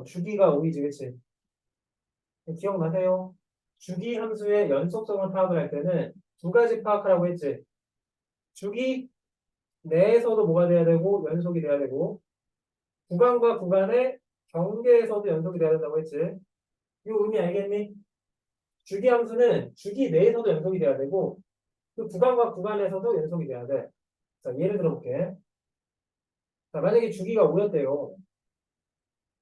주기가 5이지, 그치? 기억나세요? 주기 함수의 연속성을 파악을 할 때는 두 가지 파악하라고 했지. 주기 내에서도 뭐가 돼야 되고 연속이 돼야 되고 구간과 구간의 경계에서도 연속이 돼야 된다고 했지. 이 의미 알겠니? 주기 함수는 주기 내에서도 연속이 돼야 되고 그 구간과 구간에서도 연속이 돼야 돼. 자, 예를 들어볼게. 자, 만약에 주기가 5였대요.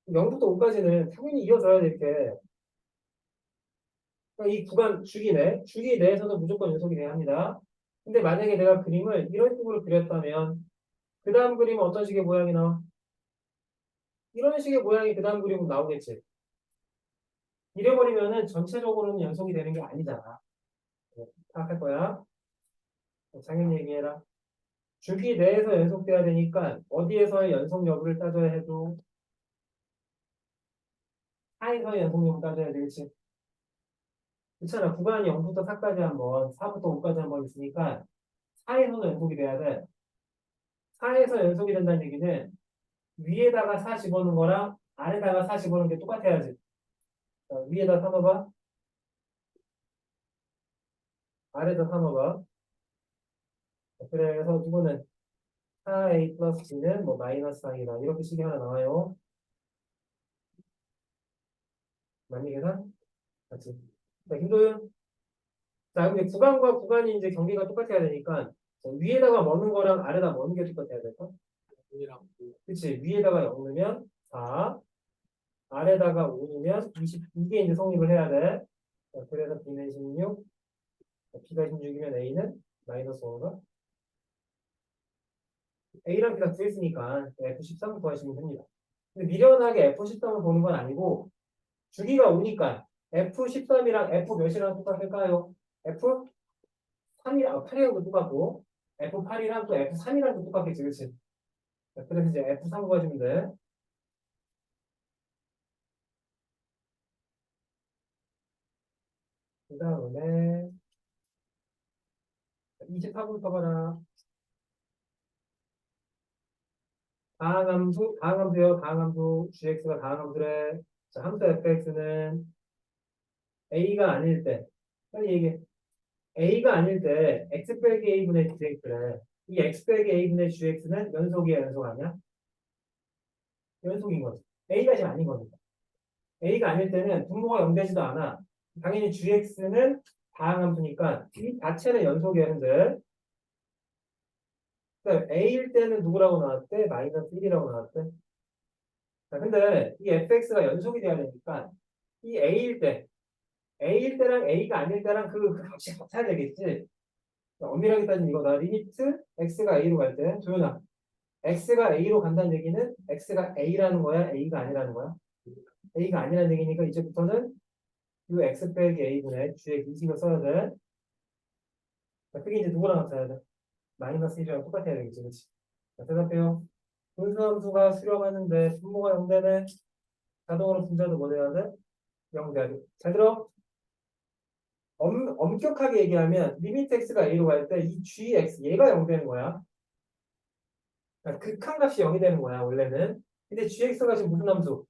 0부터 5까지는 당연히 이어져야 돼, 이렇게. 그러니까 이 구간 주기 내에서도 무조건 연속이 돼야 합니다. 근데 만약에 내가 그림을 이런 식으로 그렸다면 그 다음 그림은 어떤 식의 모양이 나와? 이런 식의 모양이 그 다음 그림으로 나오겠지. 이래버리면은 전체적으로는 연속이 되는 게 아니잖아. 파악할 거야. 당연히 얘기해라. 주기 내에서 연속돼야 되니까 어디에서의 연속 여부를 따져야 해도 하에서의 연속 여부 따져야 되겠지. 그렇잖아. 구간이 0부터 4까지 한번, 4부터 5까지 한번 있으니까 4에서도 연속이 돼야 돼. 4에서 연속이 된다는 얘기는 위에다가 4 집어넣은 거랑 아래다가 4 집어넣은 게 똑같아야지. 위에다 4 넣어봐. 아래다 4 넣어봐. 그래서 누구는 4a 플러스 b는 뭐 마이너스 4이다. 이렇게 식이 하나 나와요. 맞니 계산? 맞지? 자, 김도윤. 자, 근데 구간과 구간이 이제 경계가 똑같아야 되니까 위에다가 먹는 거랑 아래다 먹는 게 똑같아야 될까? 이랑 그치? 위에다가 0 넣으면 4, 아래다가 5 넣으면 20, 이게 이제 성립을 해야 돼. 자, 그래서 b는 16, b가 16이면 a는 마이너스 5가 a랑 b가 구했으니까 F13을 구하시면 됩니다. 근데 미련하게 F13을 보는 건 아니고 주기가 오니까 F13이랑 F 몇이랑 똑같을까요? F3이랑 8이랑도 똑같고 F8이랑 또 F3이랑도 똑같겠지, 그치? 자, 그래서 이제 F3 구하시면 돼. 그 다음에 24분 써봐라. 다항함수요. 다항함수 gx가 다항함수래. 자, 함수 fx는 a가 아닐 때 빨리 얘기해. a가 아닐 때 x 빼기 a분의 gx래. 이 x 빼기 a분의 gx는 연속이야, 연속 아니야? 연속인 거지. a가 지금 아닌 겁니다. a가 아닐 때는 분모가 0 되지도 않아. 당연히 gx는 다항함수니까 이 자체는 연속이었는데 그러니까 a일 때는 누구라고 나왔대? 마이너스 1이라고 나왔대. 자, 근데 이 fx가 연속이 돼야 되니까 이 a일 때랑 a가 아닐 때랑 그 값이 같아야 되겠지. 엄밀하게 따지면 이거다. 리미트 x가 a로 갈 때, 조연아, x가 a로 간다는 얘기는 x가 a라는 거야, a가 아니라는 거야? a가 아니라는 얘기니까 이제부터는 이 x 빼기 a분의 g의 인식을 써야 돼. 자, 그게 이제 누구랑 같아야 돼? 마이너스 1이랑 똑같아야 되겠지, 그치? 자, 대답해요. 분수함수가 수렴하는데 분모가 0되네. 자동으로 분자도 뭐 돼야 돼? 0 돼야 돼. 잘 들어? 엄격하게 얘기하면 리미트 x가 a로 갈 때 이 gx 얘가 0 되는 거야. 그러니까 극한값이 0이 되는 거야 원래는. 근데 gx가 지금 무슨 함수?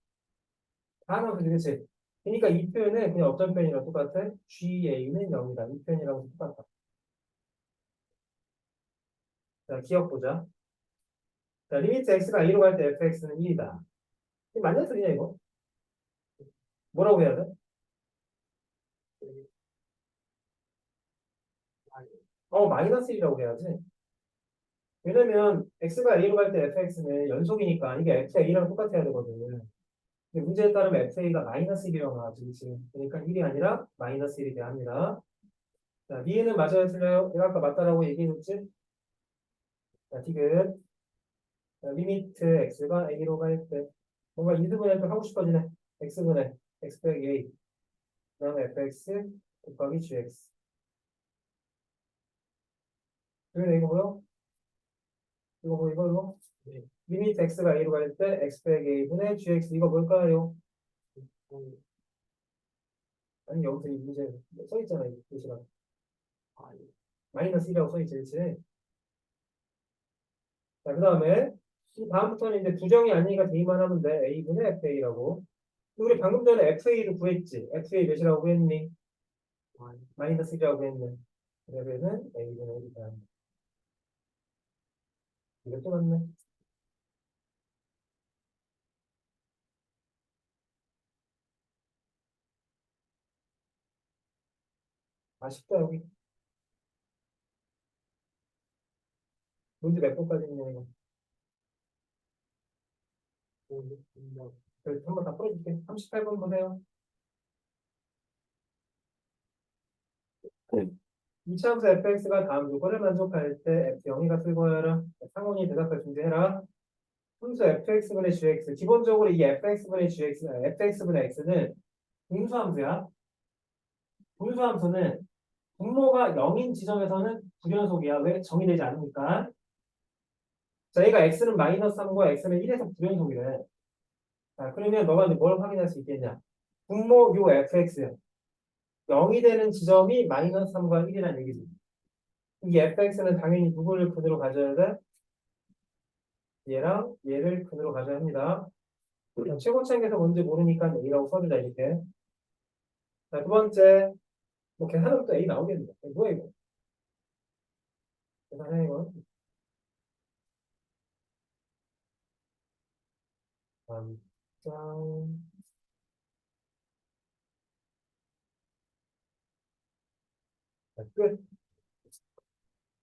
다함수 그치? 그러니까 이 표현은 그냥 어떤 표현이랑 똑같아? ga는 0이다. 이 표현이랑 똑같다. 자, 기억 보자. 자, 리미트 x가 2로 갈 때 fx는 1이다. 이게 맞는 소리냐 이거? 뭐라고 해야 돼? 마이너스 1이라고 해야지. 왜냐면 x가 a로 갈 때 fx는 연속이니까 이게 x가 2랑 똑같아야 되거든. 근데 문제에 따르면 FA가 마이너스 1이라고 나왔지, 그치? 그러니까 1이 아니라 마이너스 1이 돼야 합니다. 자, 니은은 맞아요, 틀려요? 내가 아까 맞다라고 얘기해줬지? 자, 디귿. 자, 리미트 x가 a로 갈 때. 뭔가 이등분할 때 하고 싶어지네. x분의 x 빼기 a. 그 다음에 fx 곱하기 gx. 그러면 이거 뭐요? 이거 뭐, 이거? 네. 리미트 x가 a로 갈 때 x 빼기 a분의 gx. 이거 뭘까요? 아니, 여기서 이 문제 써있잖아, 이 글씨가. 마이너스 1이라고 써있지, 그치? 자, 그 다음에 이 다음부터는 이제 부정이 아니니까 대입만 하면 돼. A분의 FA라고. 우리 방금 전에 FA를 구했지. FA 몇이라고 구했니? 마이너스 1이라고 구했네. 그러면은 A분의 1이다. 이것도 맞네. 아쉽다, 여기. 문제 몇 번까지 있냐, 이거. 그래서 한번 다 풀어줄게. 38번 보세요. 이차함수 fx가 다음 요건을 만족할 때 f0이 같을 거여라. 상원이 대답할 준비해라. 함수 fx분의 gx. 기본적으로 이 fx분의 gx, fx분의 x는 분수함수야. 분수함수는 분모가 0인 지점에서는 불연속이야. 왜? 정의되지 않으니까. 자, 얘가 x는 마이너스 3과 x는 1에서 불연속이래. 자, 그러면 너가 이제 뭘 확인할 수 있겠냐? 분모 요 fx 0이 되는 지점이 마이너스 3과 1이라는 얘기지. 이 fx는 당연히 누구를 근으로 가져야 돼? 얘랑 얘를 근으로 가져야 합니다. 최고차항에서 뭔지 모르니까 A라고 써주자 이렇게. 자, 두 번째, 뭐 계산하면 또 A 나오겠네. 뭐야 이거? 계산해 이거. 3장. 자, 끝.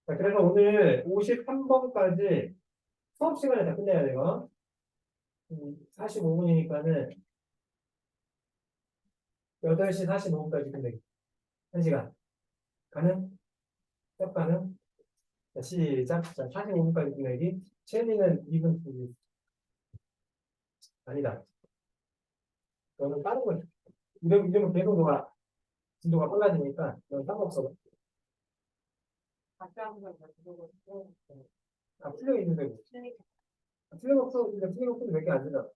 자, 그래서 오늘 53번까지 수업 시간에 다 끝내야 돼요. 45분이니까는 8시 45분까지 끝내기. 1시간. 가능? 딱 가능? 자, 시작. 자, 45분까지 끝내기. 채니는 2분 두기. 아니다. 너는 빠른 거야. 이러면 계속 너가 진도가 빨라지니까 넌 상관없어. 다 풀려 있는데 뭐. 틀림없어. 그러니까 틀림없어도 몇 개 안 되잖아.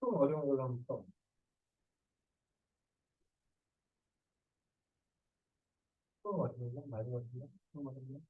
좀 어려운 걸로 한번 써. 좀 어려운 거 많이 어려운 좀 어려운 거.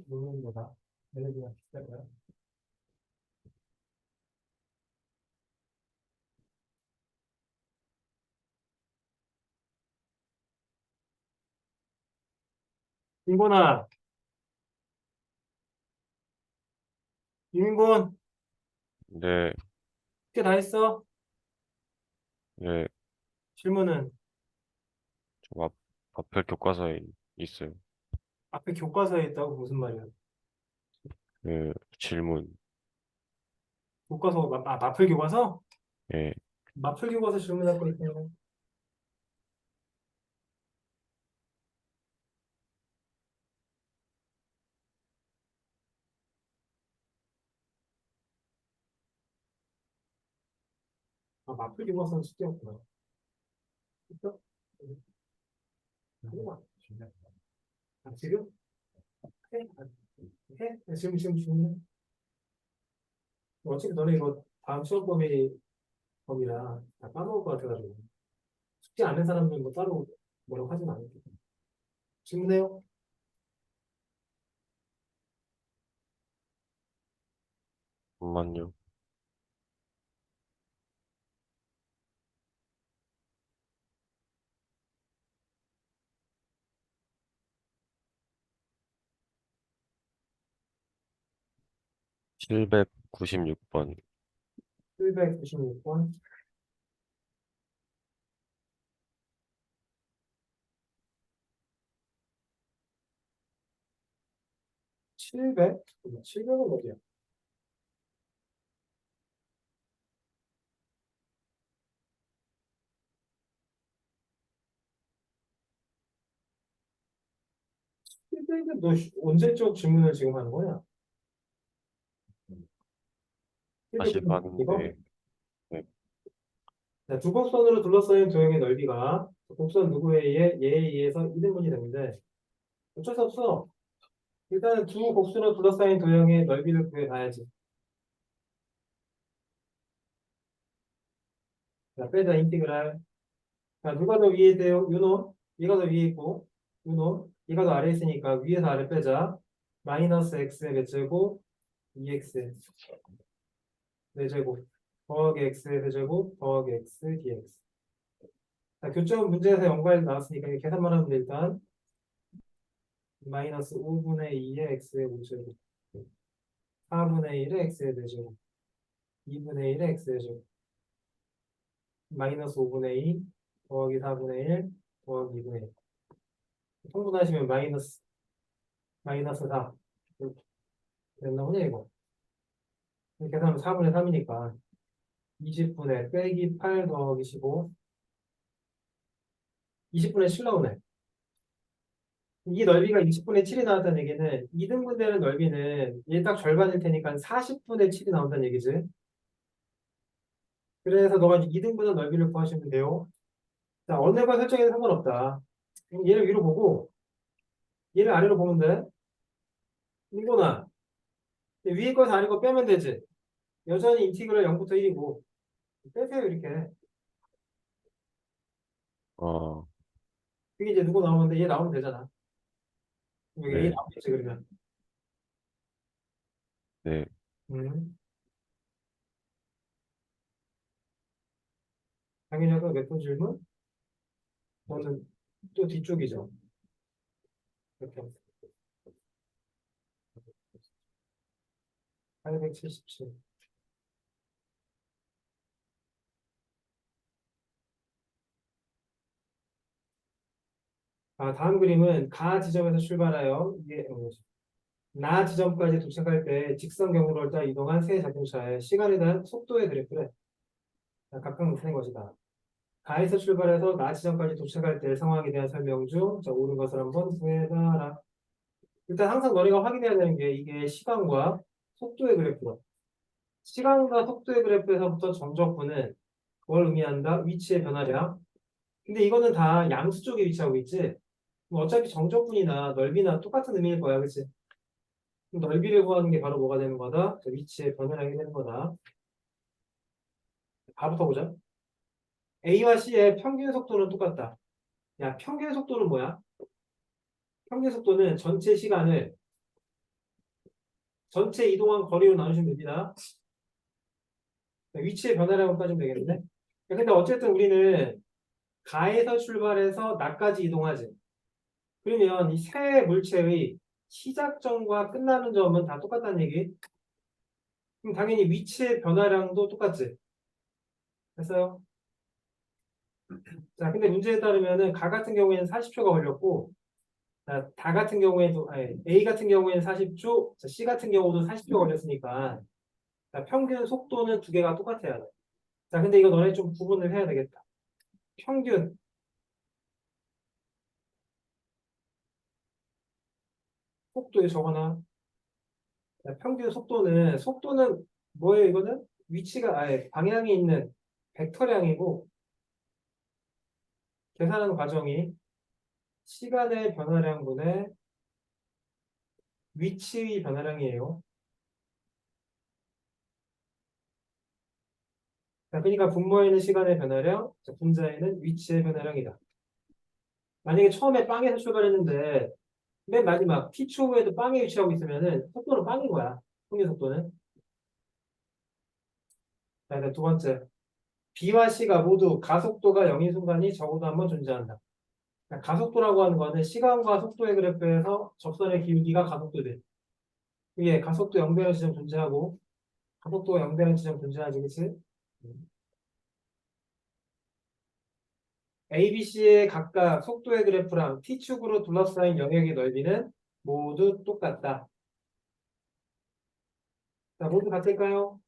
놓는 거다. 예를 들면 비슷할까요? 빈곤아, 유민곤, 네, 숙제 다 했어? 네, 질문은 앞에 교과서에 있어요. 앞에 교과서에 있다고 무슨 말이야? 그 질문. 교과서, 마플 교과서? 예, 마플 교과서 질문할 거 있네요. 마플 교과서는 숙제였구나. 있어? 지금? 해? 해? 지금. 어차피 너네 이거 다음 시험 범위라 다 까먹을 것 같아가지고. 숙제 안 낸 사람들은 뭐 따로 뭐라고 하진 않을게. 질문해요? 잠만요. 796번. 796번. 700? 700은 어디야? 700은 너 언제적 질문을 지금 하는 거냐? 다시 700은 이거? 봤는데, 네, 자, 두 곡선으로 둘러싸인 도형의 넓이가 곡선 누구에 의해 얘에 의해서 2등분이 되는데 어쩔 수 없어. 일단은 두 곡선으로 둘러싸인 도형의 넓이를 구해봐야지. 자, 빼자 인티그랄. 자, 누가 더 위에 있대요? 요놈. 얘가 더 위에 있고 요놈. 얘가 더 아래에 있으니까 위에서 아래 빼자. 마이너스 x의 몇 제곱? 2x 4제곱 더하기 x의 세제곱 더하기 x dx. 자, 교점 문제에서 연관이 나왔으니까 이거 계산만 하면 돼, 일단. 마이너스 5분의 2의 x의 5제곱 4분의 1의 x의 4제곱 2분의 1의 x의 제곱 마이너스 5분의 2 더하기 4분의 1 더하기 2분의 1 통분하시면 마이너스 4 이렇게 됐나 보냐 이거. 이렇게 계산하면 4분의 3이니까 20분의 빼기 8 더하기 15 20분의 7 나오네. 이 넓이가 20분의 7이 나왔다는 얘기는 2등분되는 넓이는 얘 딱 절반일 테니까 40분의 7이 나온다는 얘기지. 그래서 너가 2등분의 넓이를 구하시면 돼요. 자, 어느 거 설정해도 상관없다. 그럼 얘를 위로 보고 얘를 아래로 보면 돼. 이거나 위에 거에서 아래 거 빼면 되지. 여전히 인티그랄 0부터 1이고 빼세요 이렇게. 어, 그게 이제 누구 나오는데 얘 나오면 되잖아. 여기 A 네, 나오겠지 그러면. 네, 음. 당연히 아까 몇 번 질문? 저는 또 뒤쪽이죠. 이렇게 877. 다음 그림은 가 지점에서 출발하여 이게 나 지점까지 도착할 때 직선 경로를 따라 이동한 세 자동차의 시간에 대한 속도의 그래프래. 각각 나타낸 것이다. 가에서 출발해서 나 지점까지 도착할 때 상황에 대한 설명 중, 자, 옳은 것을 한번 구해봐라. 일단 항상 너네가 확인해야 되는 게 이게 시간과 속도의 그래프다. 시간과 속도의 그래프에서부터 정적분은 뭘 의미한다? 위치의 변화량. 근데 이거는 다 양수 쪽에 위치하고 있지. 그럼 어차피 정적분이나 넓이나 똑같은 의미일 거야, 그치? 그럼 넓이를 구하는 게 바로 뭐가 되는 거다? 저 위치의 변화량이 되는 거다. 바부터 보자. A와 C의 평균 속도는 똑같다. 야, 평균 속도는 뭐야? 평균 속도는 전체 시간을 전체 이동한 거리로 나누시면 됩니다. 위치의 변화량을 따지면 되겠는데? 근데 어쨌든 우리는 가에서 출발해서 나까지 이동하지. 그러면 이 세 물체의 시작점과 끝나는 점은 다 똑같다는 얘기. 그럼 당연히 위치의 변화량도 똑같지. 됐어요? 자, 근데 문제에 따르면은 가 같은 경우에는 40초가 걸렸고, 자, 다 같은 경우에도, 아니, A 같은 경우에는 40초, 자, C 같은 경우도 40초 걸렸으니까, 자, 평균 속도는 두 개가 똑같아야 돼. 자, 근데 이거 너네 좀 구분을 해야 되겠다. 평균 속도에 적어놔. 자, 평균 속도는 뭐예요, 이거는? 위치가, 아예 방향이 있는 벡터량이고, 계산하는 과정이 시간의 변화량분의 위치의 변화량이에요. 자, 그러니까 분모에는 시간의 변화량, 자, 분자에는 위치의 변화량이다. 만약에 처음에 빵에서 출발했는데 맨 마지막 t초 후에도 빵에 위치하고 있으면은 속도는 빵인 거야. 평균 속도는. 자, 그다음 두 번째. B와 C가 모두 가속도가 0인 순간이 적어도 한 번 존재한다. 자, 가속도라고 하는 거는 시간과 속도의 그래프에서 접선의 기울기가 가속도돼. 이게 가속도 0되는 지점 존재하고 가속도가 0되는 지점 존재하지, 그치? A, B, C의 각각 속도의 그래프랑 T축으로 둘러싸인 영역의 넓이는 모두 똑같다. 자, 모두 같을까요?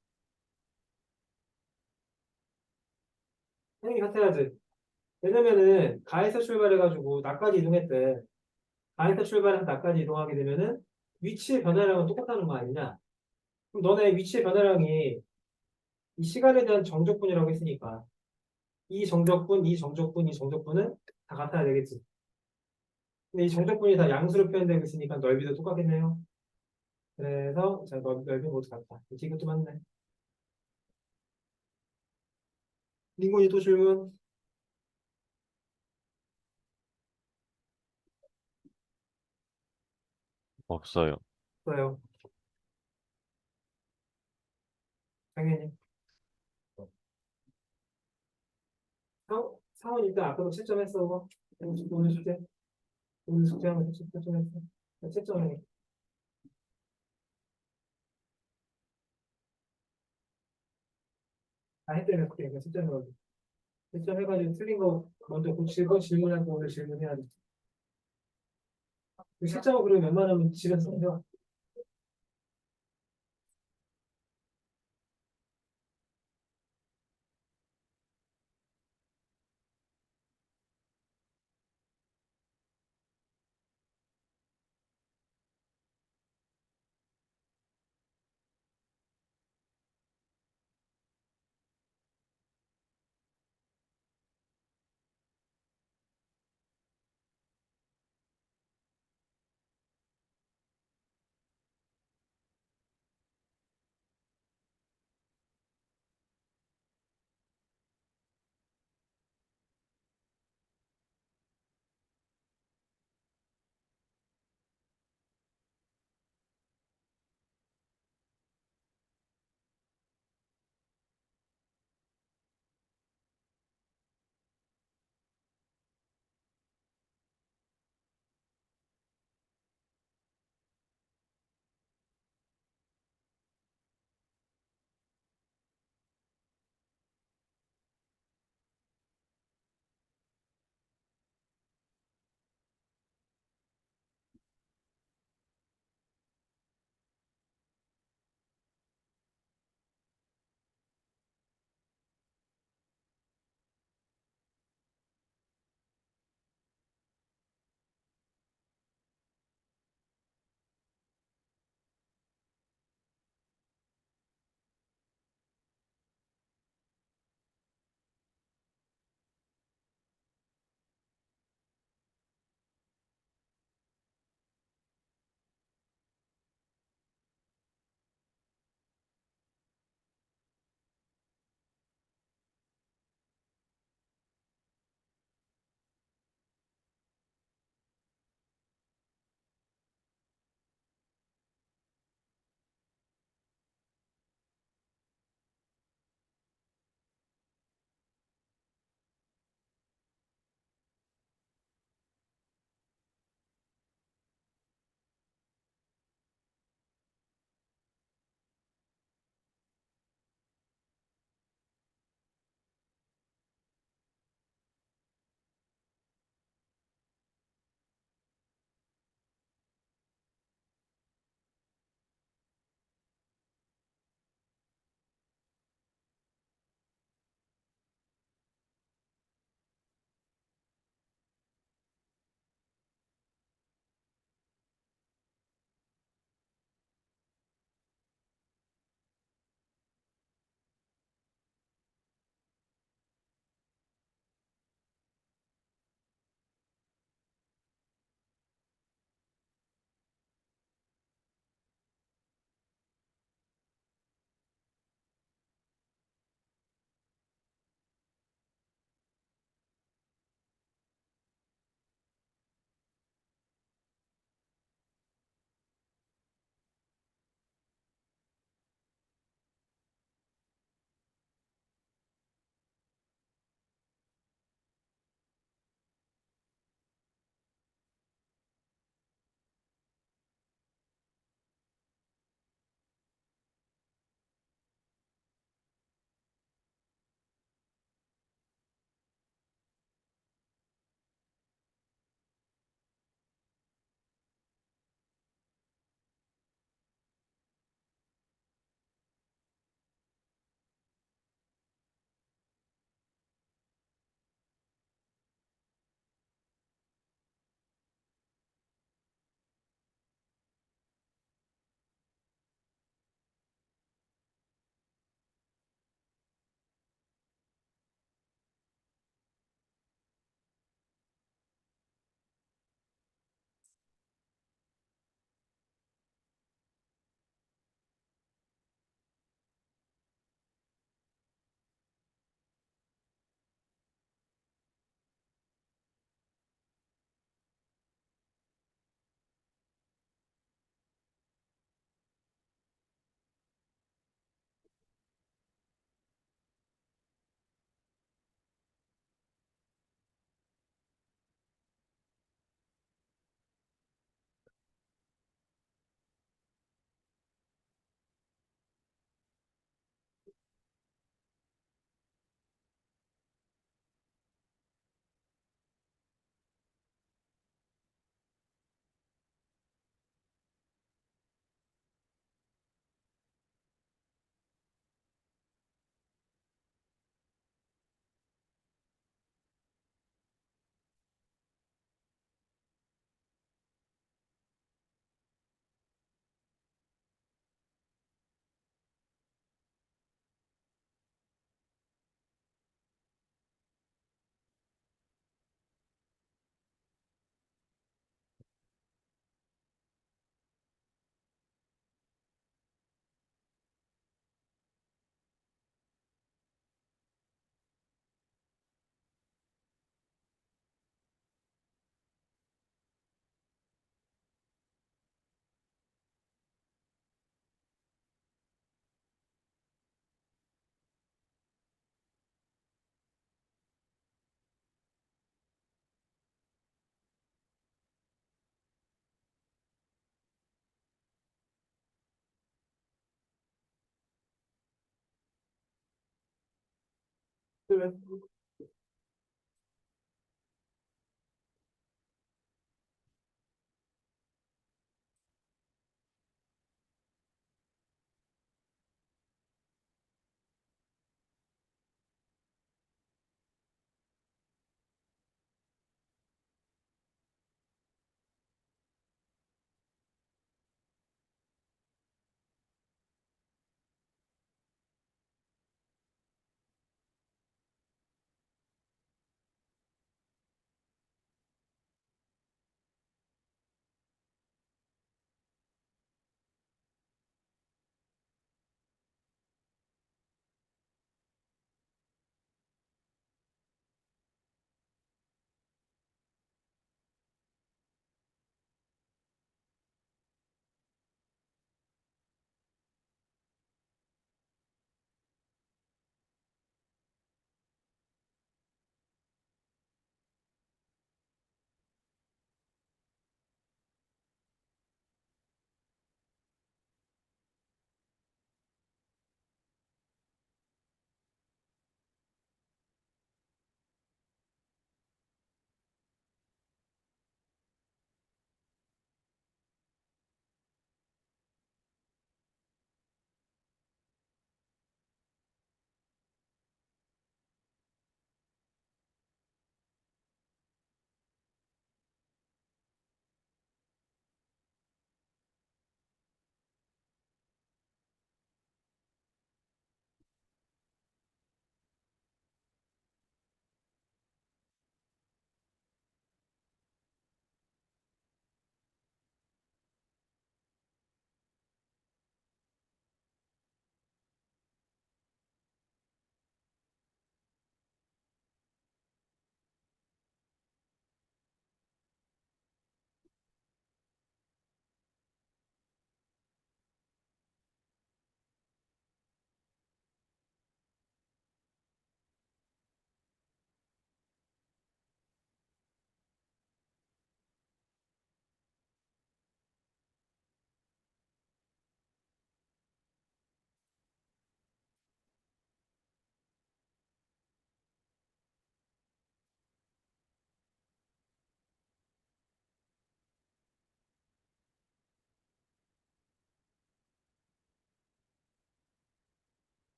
당연히 같아야지. 왜냐면은 가에서 출발해가지고 나까지 이동했대. 가에서 출발해서 나까지 이동하게 되면은 위치의 변화량은 똑같다는 거 아니냐? 그럼 너네 위치의 변화량이 이 시간에 대한 정적분이라고 했으니까 이 정적분, 이 정적분, 이 정적분은 다 같아야 되겠지. 근데 이 정적분이 다 양수로 표현되고 있으니까 넓이도 똑같겠네요. 그래서 자, 넓이 모두 같다. 이것도 맞네. 링곤이 또 질문 없어요. 있어요. 당연히. 상원 일단 앞으로 채점했어. 그거. 오늘 숙제. 오늘 숙제하면 채점했어. 채점해. 다 했대요. 그때 채점해. 채점해가지고 틀린 거 먼저 고치고 질문할 거 오늘 질문해야 돼. 그 실제로 그리고 웬만하면 집에서 써줘. 그래.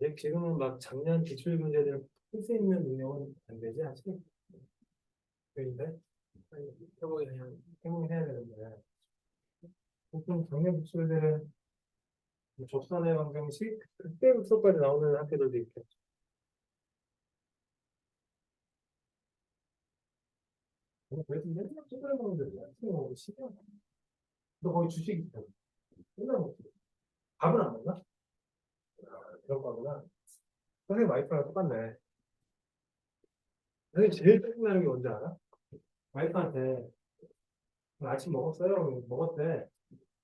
아직 지금은 막 작년 기출 문제들 풀 수 있는 능력은 안 되지 아직. 그런데 해보긴 해야 돼. 해야 되는데 보통 작년 기출들은 뭐 접선의 방정식 그때부터까지 나오는 학교들도 있겠죠. 그래도 맨날 두드려 보는 데야. 뭐 시간. 너 거기 주식 있다. 맨날 먹지. 밥은 안 먹나? 그런 거구나. 선생님 와이프랑 똑같네. 선생님 제일 짜증나는 게 뭔지 알아? 와이프한테 아침 먹었어요? 먹었대.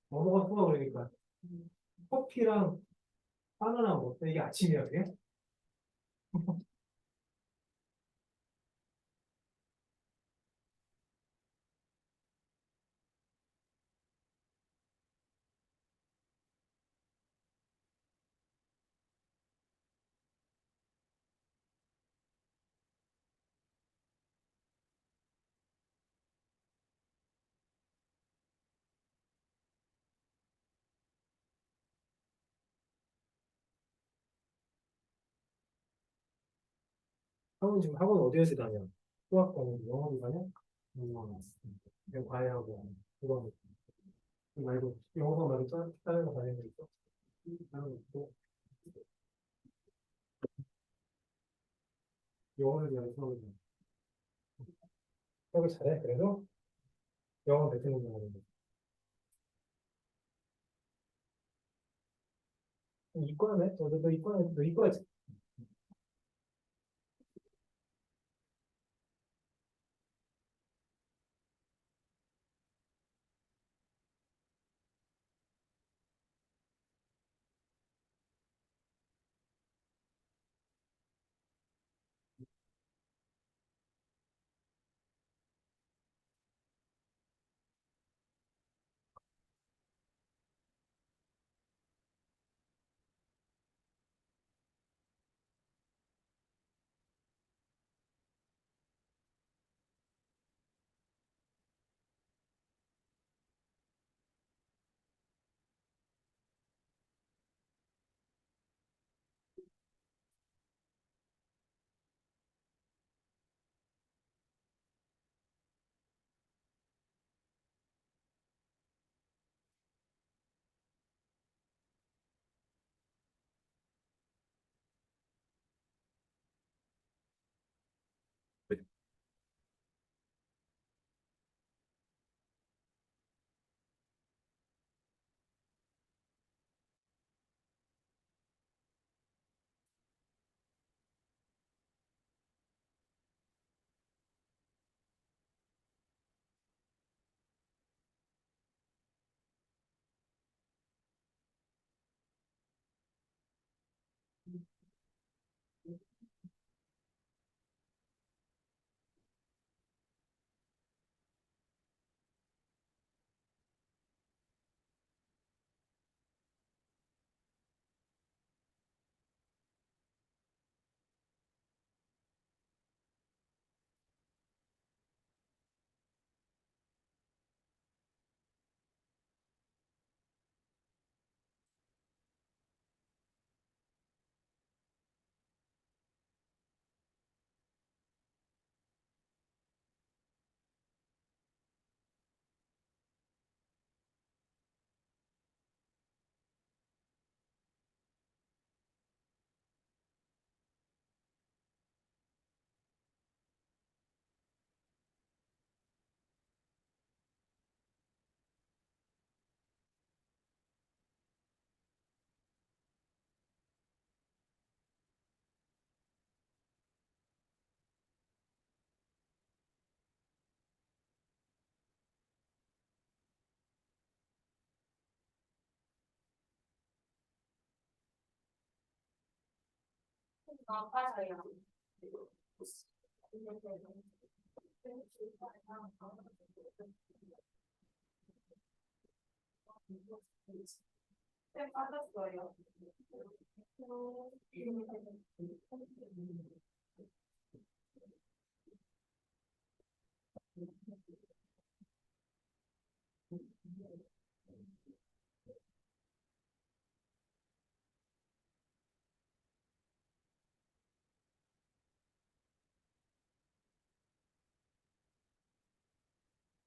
뭐 먹었어? 그러니까 커피랑 바나나 먹었대. 이게 아침이야, 그게? 학원 지금 학원 어디에서 다녀? 수학과는 영어도 다녀? 그냥 과외하고 그거 말고 영어가 말고 다른 거 다니는 거 있어? 다른 거 있고 영어를 위한 수업을 해. 수업을 잘해 그래도 영어 배트는 거 하는 거. 이과네? 너 이과지?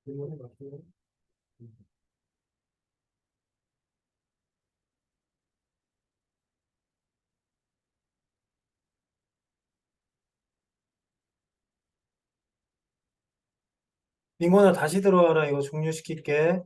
질문이 맞죠? 민건아 다시 들어와라. 이거 종료시킬게.